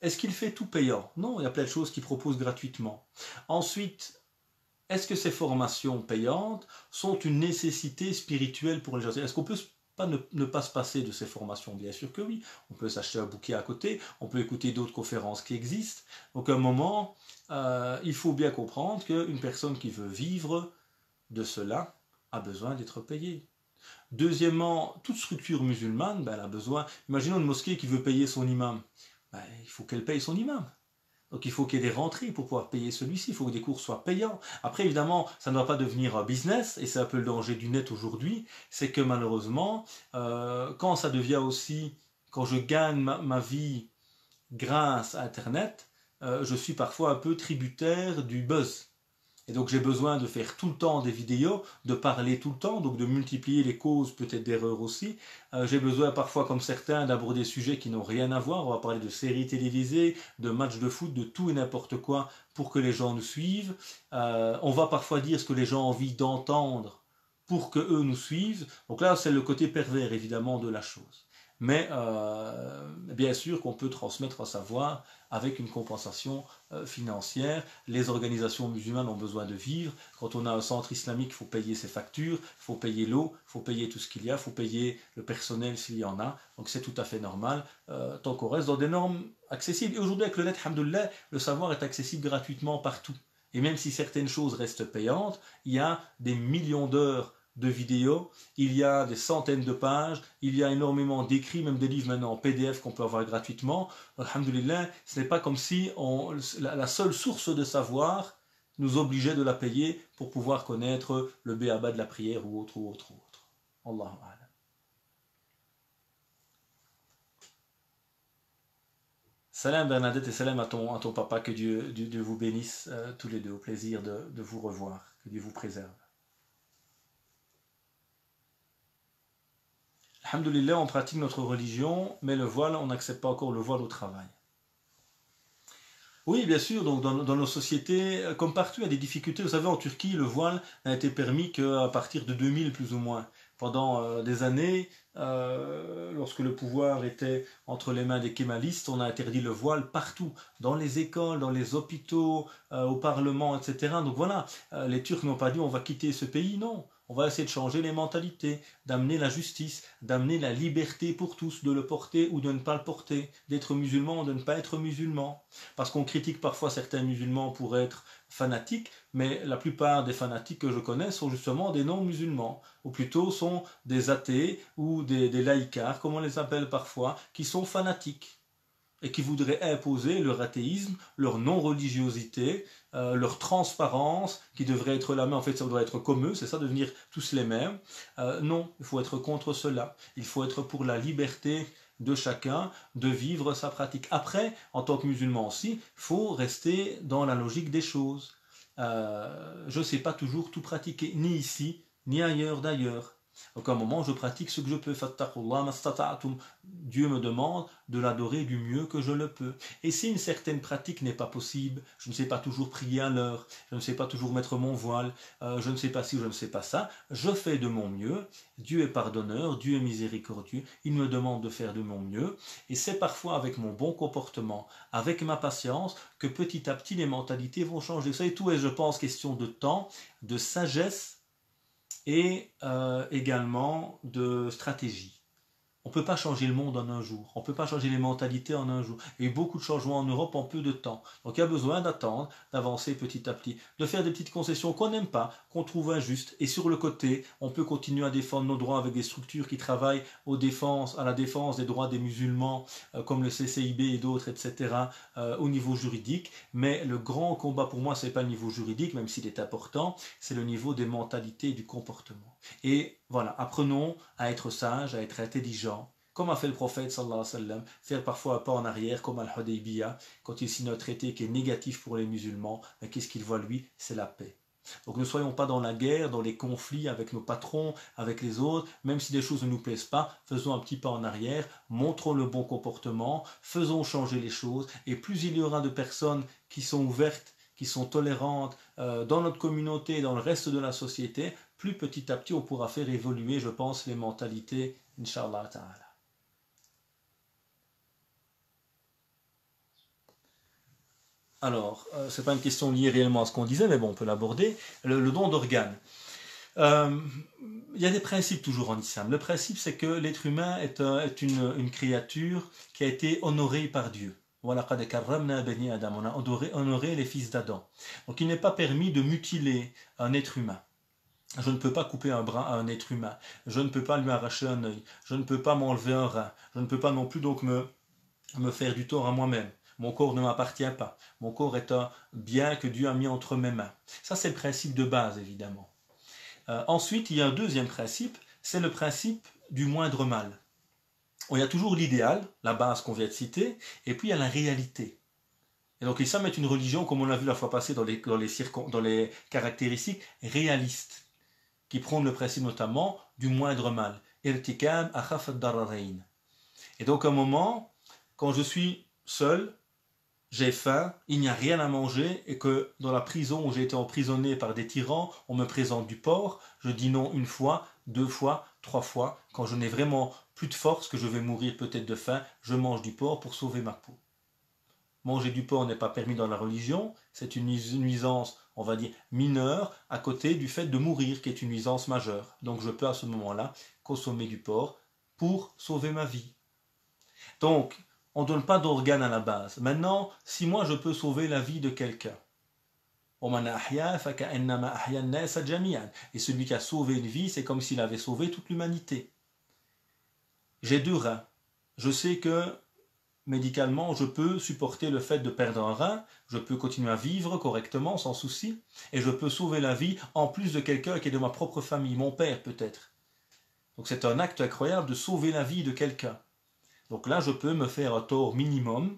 Est-ce qu'il fait tout payant? Non, il y a plein de choses qu'il propose gratuitement. Ensuite, est-ce que ces formations payantes sont une nécessité spirituelle pour les gens? Est-ce qu'on peut ne pas se passer de ces formations? Bien sûr que oui. On peut s'acheter un bouquet à côté, on peut écouter d'autres conférences qui existent. Donc à un moment, il faut bien comprendre qu'une personne qui veut vivre de cela a besoin d'être payée. Deuxièmement, toute structure musulmane, elle a besoin... Imaginons une mosquée qui veut payer son imam. Il faut qu'elle paye son imam. Donc il faut qu'il y ait des rentrées pour pouvoir payer celui-ci, il faut que des cours soient payants. Après évidemment, ça ne doit pas devenir un business, et c'est un peu le danger du net aujourd'hui, c'est que malheureusement, quand ça devient aussi, quand je gagne ma vie grâce à Internet, je suis parfois un peu tributaire du buzz. Et donc j'ai besoin de faire tout le temps des vidéos, de parler tout le temps, donc de multiplier les causes peut-être d'erreurs aussi. J'ai besoin parfois, comme certains, d'aborder des sujets qui n'ont rien à voir. On va parler de séries télévisées, de matchs de foot, de tout et n'importe quoi pour que les gens nous suivent. On va parfois dire ce que les gens ont envie d'entendre pour que eux nous suivent. Donc là, c'est le côté pervers évidemment de la chose. Mais bien sûr qu'on peut transmettre un savoir avec une compensation financière. Les organisations musulmanes ont besoin de vivre. Quand on a un centre islamique, il faut payer ses factures, il faut payer l'eau, il faut payer tout ce qu'il y a, il faut payer le personnel s'il y en a. Donc c'est tout à fait normal, tant qu'on reste dans des normes accessibles. Et aujourd'hui avec le net, alhamdoulilah, le savoir est accessible gratuitement partout. Et même si certaines choses restent payantes, il y a des millions d'heures de vidéos, il y a des centaines de pages, il y a énormément d'écrits, même des livres maintenant en PDF qu'on peut avoir gratuitement. Alhamdulillah, ce n'est pas comme si la seule source de savoir nous obligeait de la payer pour pouvoir connaître le béaba de la prière ou autre. Allahu a'lam. Salam Bernadette et salam à ton papa, que Dieu vous bénisse tous les deux, au plaisir de vous revoir, que Dieu vous préserve. Alhamdulillah, on pratique notre religion, mais le voile, on n'accepte pas encore le voile au travail. Oui, bien sûr, donc dans nos sociétés, comme partout, il y a des difficultés. Vous savez, en Turquie, le voile n'a été permis qu'à partir de 2000, plus ou moins. Pendant des années, lorsque le pouvoir était entre les mains des kémalistes, on a interdit le voile partout, dans les écoles, dans les hôpitaux, au Parlement, etc. Donc voilà, les Turcs n'ont pas dit on va quitter ce pays, non. On va essayer de changer les mentalités, d'amener la justice, d'amener la liberté pour tous, de le porter ou de ne pas le porter, d'être musulman ou de ne pas être musulman. Parce qu'on critique parfois certains musulmans pour être fanatiques, mais la plupart des fanatiques que je connais sont justement des non-musulmans, ou plutôt sont des athées ou des laïcards, comme on les appelle parfois, qui sont fanatiques et qui voudraient imposer leur athéisme, leur non-religiosité, leur transparence, qui devrait être la même, en fait ça doit être comme eux, c'est ça, devenir tous les mêmes. Non, il faut être contre cela. Il faut être pour la liberté de chacun de vivre sa pratique. Après, en tant que musulman aussi, il faut rester dans la logique des choses. Je ne sais pas toujours tout pratiquer, ni ici, ni ailleurs d'ailleurs. Donc à un moment, je pratique ce que je peux. Dieu me demande de l'adorer du mieux que je le peux. Et si une certaine pratique n'est pas possible, je ne sais pas toujours prier à l'heure, je ne sais pas toujours mettre mon voile, je ne sais pas ci ou je ne sais pas ça, je fais de mon mieux. Dieu est pardonneur, Dieu est miséricordieux, il me demande de faire de mon mieux. Et c'est parfois avec mon bon comportement, avec ma patience, que petit à petit les mentalités vont changer. Ça et tout est, je pense, question de temps, de sagesse, et également de stratégie. On ne peut pas changer le monde en un jour, on ne peut pas changer les mentalités en un jour. Il y a eu beaucoup de changements en Europe en peu de temps. Donc il y a besoin d'attendre, d'avancer petit à petit, de faire des petites concessions qu'on n'aime pas, qu'on trouve injustes. Et sur le côté, on peut continuer à défendre nos droits avec des structures qui travaillent à la défense des droits des musulmans, comme le CCIB et d'autres, etc., au niveau juridique. Mais le grand combat pour moi, ce n'est pas le niveau juridique, même s'il est important, c'est le niveau des mentalités et du comportement. Et voilà, apprenons à être sages, à être intelligents, comme a fait le prophète sallallahu alayhi wa sallam, faire parfois un pas en arrière, comme Al-Hudaybiyah, quand il signe un traité qui est négatif pour les musulmans, mais qu'est-ce qu'il voit lui? C'est la paix. Donc ne soyons pas dans la guerre, dans les conflits avec nos patrons, avec les autres, même si des choses ne nous plaisent pas, faisons un petit pas en arrière, montrons le bon comportement, faisons changer les choses, et plus il y aura de personnes qui sont ouvertes, qui sont tolérantes dans notre communauté et dans le reste de la société, plus petit à petit on pourra faire évoluer, je pense, les mentalités, Inch'Allah Ta'ala. Alors, ce n'est pas une question liée réellement à ce qu'on disait, mais bon, on peut l'aborder. Le don d'organes. Il y a des principes toujours en islam. Le principe, c'est que l'être humain est une créature qui a été honorée par Dieu. Voilà, on a honoré les fils d'Adam. Donc il n'est pas permis de mutiler un être humain. Je ne peux pas couper un bras à un être humain. Je ne peux pas lui arracher un œil. Je ne peux pas m'enlever un rein. Je ne peux pas non plus donc me faire du tort à moi-même. Mon corps ne m'appartient pas. Mon corps est un bien que Dieu a mis entre mes mains. Ça, c'est le principe de base, évidemment. Ensuite, il y a un deuxième principe, c'est le principe du moindre mal. Il y a toujours l'idéal, la base qu'on vient de citer, et puis il y a la réalité. Et donc l'islam est une religion, comme on l'a vu la fois passée dans les caractéristiques réalistes, qui prône le principe notamment du moindre mal. Irtikab akhaf ad-dararain. Et donc à un moment, quand je suis seul, j'ai faim, il n'y a rien à manger, et que dans la prison où j'ai été emprisonné par des tyrans, on me présente du porc, je dis non une fois, 2 fois, 3 fois, quand je n'ai vraiment plus de force, que je vais mourir peut-être de faim, je mange du porc pour sauver ma peau. Manger du porc n'est pas permis dans la religion, c'est une nuisance, on va dire, mineure, à côté du fait de mourir, qui est une nuisance majeure. Donc je peux à ce moment-là consommer du porc pour sauver ma vie. Donc, on ne donne pas d'organes à la base. Maintenant, si moi je peux sauver la vie de quelqu'un, et celui qui a sauvé une vie, c'est comme s'il avait sauvé toute l'humanité. J'ai 2 reins. Je sais que médicalement, je peux supporter le fait de perdre un rein, je peux continuer à vivre correctement, sans souci, et je peux sauver la vie en plus de quelqu'un qui est de ma propre famille, mon père peut-être. Donc c'est un acte incroyable de sauver la vie de quelqu'un. Donc là, je peux me faire un tort minimum,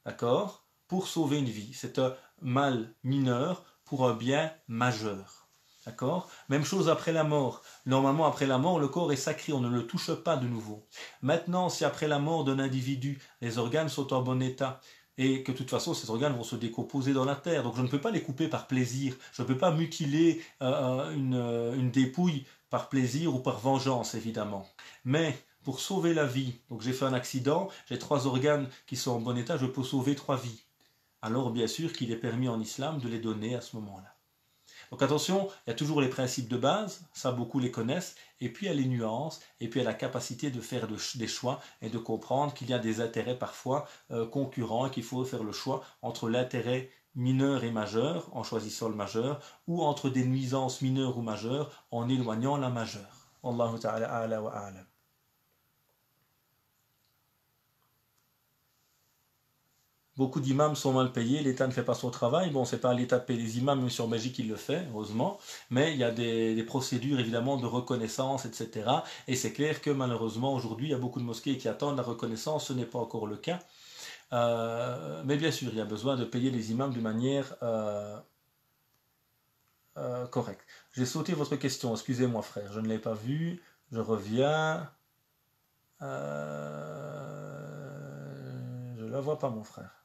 d'accord, pour sauver une vie. C'est un mal mineur pour un bien majeur. D'accord ? Même chose après la mort. Normalement, après la mort, le corps est sacré, on ne le touche pas de nouveau. Maintenant, si après la mort d'un individu, les organes sont en bon état, et que de toute façon, ces organes vont se décomposer dans la terre, donc je ne peux pas les couper par plaisir, je ne peux pas mutiler une dépouille par plaisir ou par vengeance, évidemment. Mais pour sauver la vie, donc j'ai fait un accident, j'ai 3 organes qui sont en bon état, je peux sauver 3 vies. Alors bien sûr qu'il est permis en islam de les donner à ce moment-là. Donc attention, il y a toujours les principes de base, ça beaucoup les connaissent, et puis il y a les nuances, et puis il y a la capacité de faire des choix et de comprendre qu'il y a des intérêts parfois concurrents et qu'il faut faire le choix entre l'intérêt mineur et majeur en choisissant le majeur, ou entre des nuisances mineures ou majeures en éloignant la majeure. Allahu ta'ala a'la wa a'lam. beaucoup d'imams sont mal payés, l'État ne fait pas son travail. Bon, c'est pas à l'État de payer les imams, même si en Belgique il le fait, heureusement, mais il y a des procédures évidemment de reconnaissance, etc. Et c'est clair que malheureusement aujourd'hui il y a beaucoup de mosquées qui attendent la reconnaissance, ce n'est pas encore le cas. Mais bien sûr, il y a besoin de payer les imams de manière correcte. J'ai sauté votre question, excusez-moi frère, je ne l'ai pas vue, je reviens. Je ne la vois pas mon frère.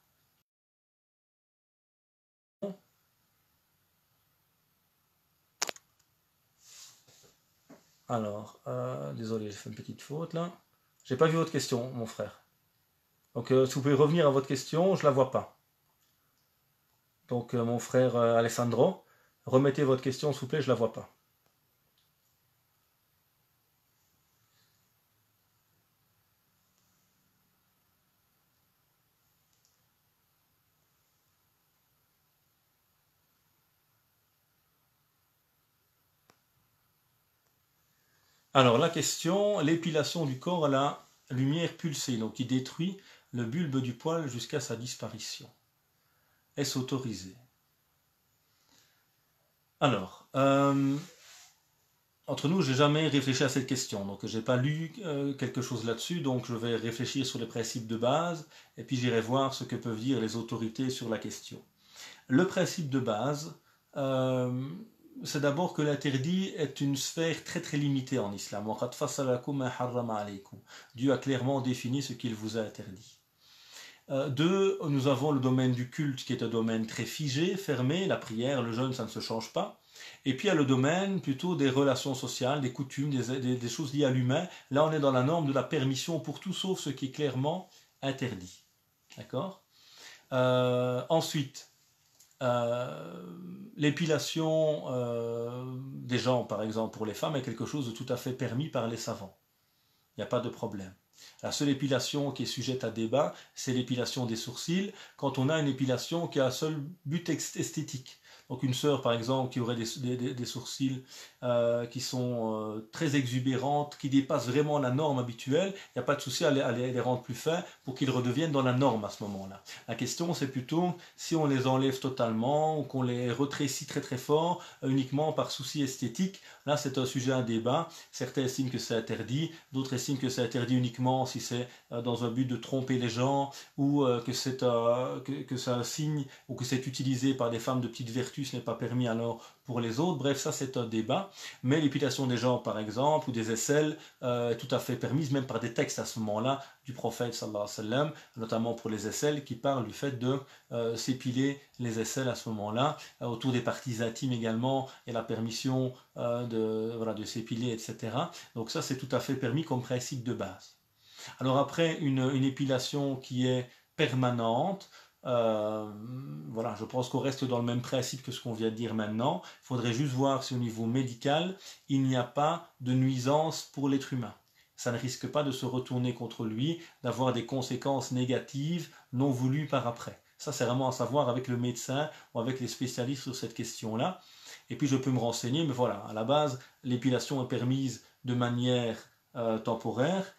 Alors, désolé, j'ai fait une petite faute là. J'ai pas vu votre question, mon frère. Donc, si vous pouvez revenir à votre question, je la vois pas. Donc, mon frère Alessandro, remettez votre question, s'il vous plaît, je la vois pas. Alors, la question, l'épilation du corps à la lumière pulsée, donc qui détruit le bulbe du poil jusqu'à sa disparition. Est-ce autorisé? Alors, entre nous, j'ai jamais réfléchi à cette question, donc j'ai pas lu quelque chose là-dessus, donc je vais réfléchir sur les principes de base, et puis j'irai voir ce que peuvent dire les autorités sur la question. Le principe de base, c'est d'abord que l'interdit est une sphère très très limitée en islam. Dieu a clairement défini ce qu'il vous a interdit. Deux, nous avons le domaine du culte qui est un domaine très figé, fermé, la prière, le jeûne, ça ne se change pas. Et puis il y a le domaine plutôt des relations sociales, des coutumes, des choses liées à l'humain. Là on est dans la norme de la permission pour tout sauf ce qui est clairement interdit. D'accord? Ensuite, l'épilation des jambes, par exemple, pour les femmes est quelque chose de tout à fait permis par les savants. Il n'y a pas de problème. La seule épilation qui est sujette à débat, c'est l'épilation des sourcils, quand on a une épilation qui a un seul but esthétique. Donc une sœur, par exemple, qui aurait des sourcils qui sont très exubérantes, qui dépassent vraiment la norme habituelle, il n'y a pas de souci à les rendre plus fins pour qu'ils redeviennent dans la norme à ce moment-là. La question, c'est plutôt si on les enlève totalement ou qu'on les rétrécit très très fort, uniquement par souci esthétique. Là, c'est un sujet à débat. Certains estiment que c'est interdit, d'autres estiment que c'est interdit uniquement si c'est dans un but de tromper les gens ou que c'est un signe ou que c'est utilisé par des femmes de petite vertu, ce n'est pas permis alors pour les autres. Bref, ça c'est un débat. Mais l'épilation des jambes par exemple ou des aisselles est tout à fait permise, même par des textes à ce moment-là du prophète sallallahu alayhi wa sallam, notamment pour les aisselles qui parlent du fait de s'épiler les aisselles à ce moment-là. Autour des parties intimes également, il y a la permission de s'épiler, etc. Donc ça c'est tout à fait permis comme principe de base. Alors après, une épilation qui est permanente, voilà, je pense qu'on reste dans le même principe que ce qu'on vient de dire maintenant. Il faudrait juste voir si au niveau médical, il n'y a pas de nuisance pour l'être humain. Ça ne risque pas de se retourner contre lui, d'avoir des conséquences négatives non voulues par après. Ça, c'est vraiment à savoir avec le médecin ou avec les spécialistes sur cette question-là. Et puis, je peux me renseigner, mais voilà, à la base, l'épilation est permise de manière temporaire.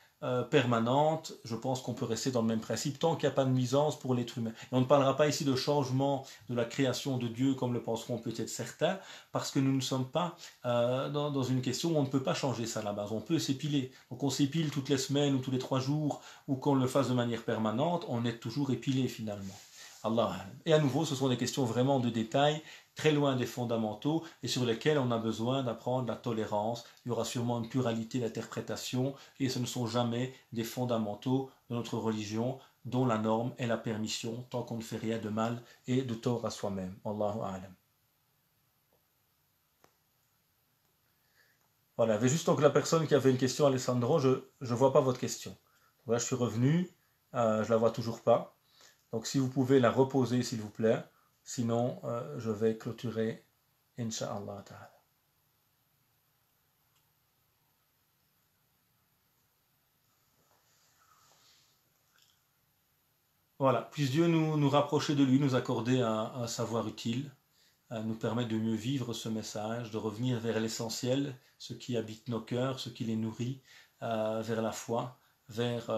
Permanente, je pense qu'on peut rester dans le même principe tant qu'il n'y a pas de nuisance pour l'être humain. Et on ne parlera pas ici de changement de la création de Dieu comme le penseront peut-être certains, parce que nous ne sommes pas dans une question où on ne peut pas changer ça à la base. On peut s'épiler. Donc on s'épile toutes les semaines ou tous les 3 jours ou qu'on le fasse de manière permanente, on est toujours épilé finalement. Allah. Et à nouveau, ce sont des questions vraiment de détail, très loin des fondamentaux et sur lesquels on a besoin d'apprendre la tolérance. Il y aura sûrement une pluralité d'interprétations et ce ne sont jamais des fondamentaux de notre religion dont la norme est la permission tant qu'on ne fait rien de mal et de tort à soi-même. Allahu a'lam. Voilà, il y avait juste donc la personne qui avait une question, Alessandro, je ne vois pas votre question. Voilà, je suis revenu, je la vois toujours pas. Donc si vous pouvez la reposer s'il vous plaît, sinon je vais clôturer, Inch'Allah ta'ala. Voilà, puisse Dieu nous rapprocher de lui, nous accorder un savoir utile, nous permettre de mieux vivre ce message, de revenir vers l'essentiel, ce qui habite nos cœurs, ce qui les nourrit, vers la foi, vers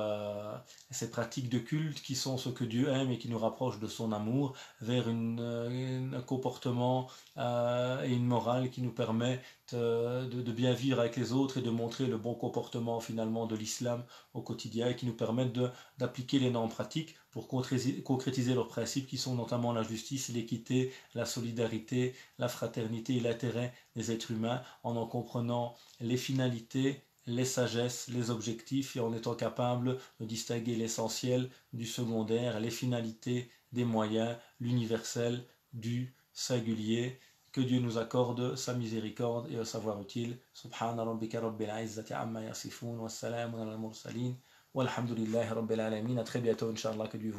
ces pratiques de culte qui sont ce que Dieu aime et qui nous rapprochent de son amour, vers un comportement et une morale qui nous permet de bien vivre avec les autres et de montrer le bon comportement finalement de l'islam au quotidien, et qui nous permettent d'appliquer les normes pratiques pour concrétiser leurs principes qui sont notamment la justice, l'équité, la solidarité, la fraternité et l'intérêt des êtres humains, en comprenant les finalités, les sagesses, les objectifs, et en étant capable de distinguer l'essentiel du secondaire, les finalités des moyens, l'universel du singulier. Que Dieu nous accorde sa miséricorde et un savoir utile. Subhana rabbika rabbil izzati amma yasifun wa salamun ala al mursalin walhamdulillahi rabbil alamin. À très bientôt, Inch'Allah, que Dieu vous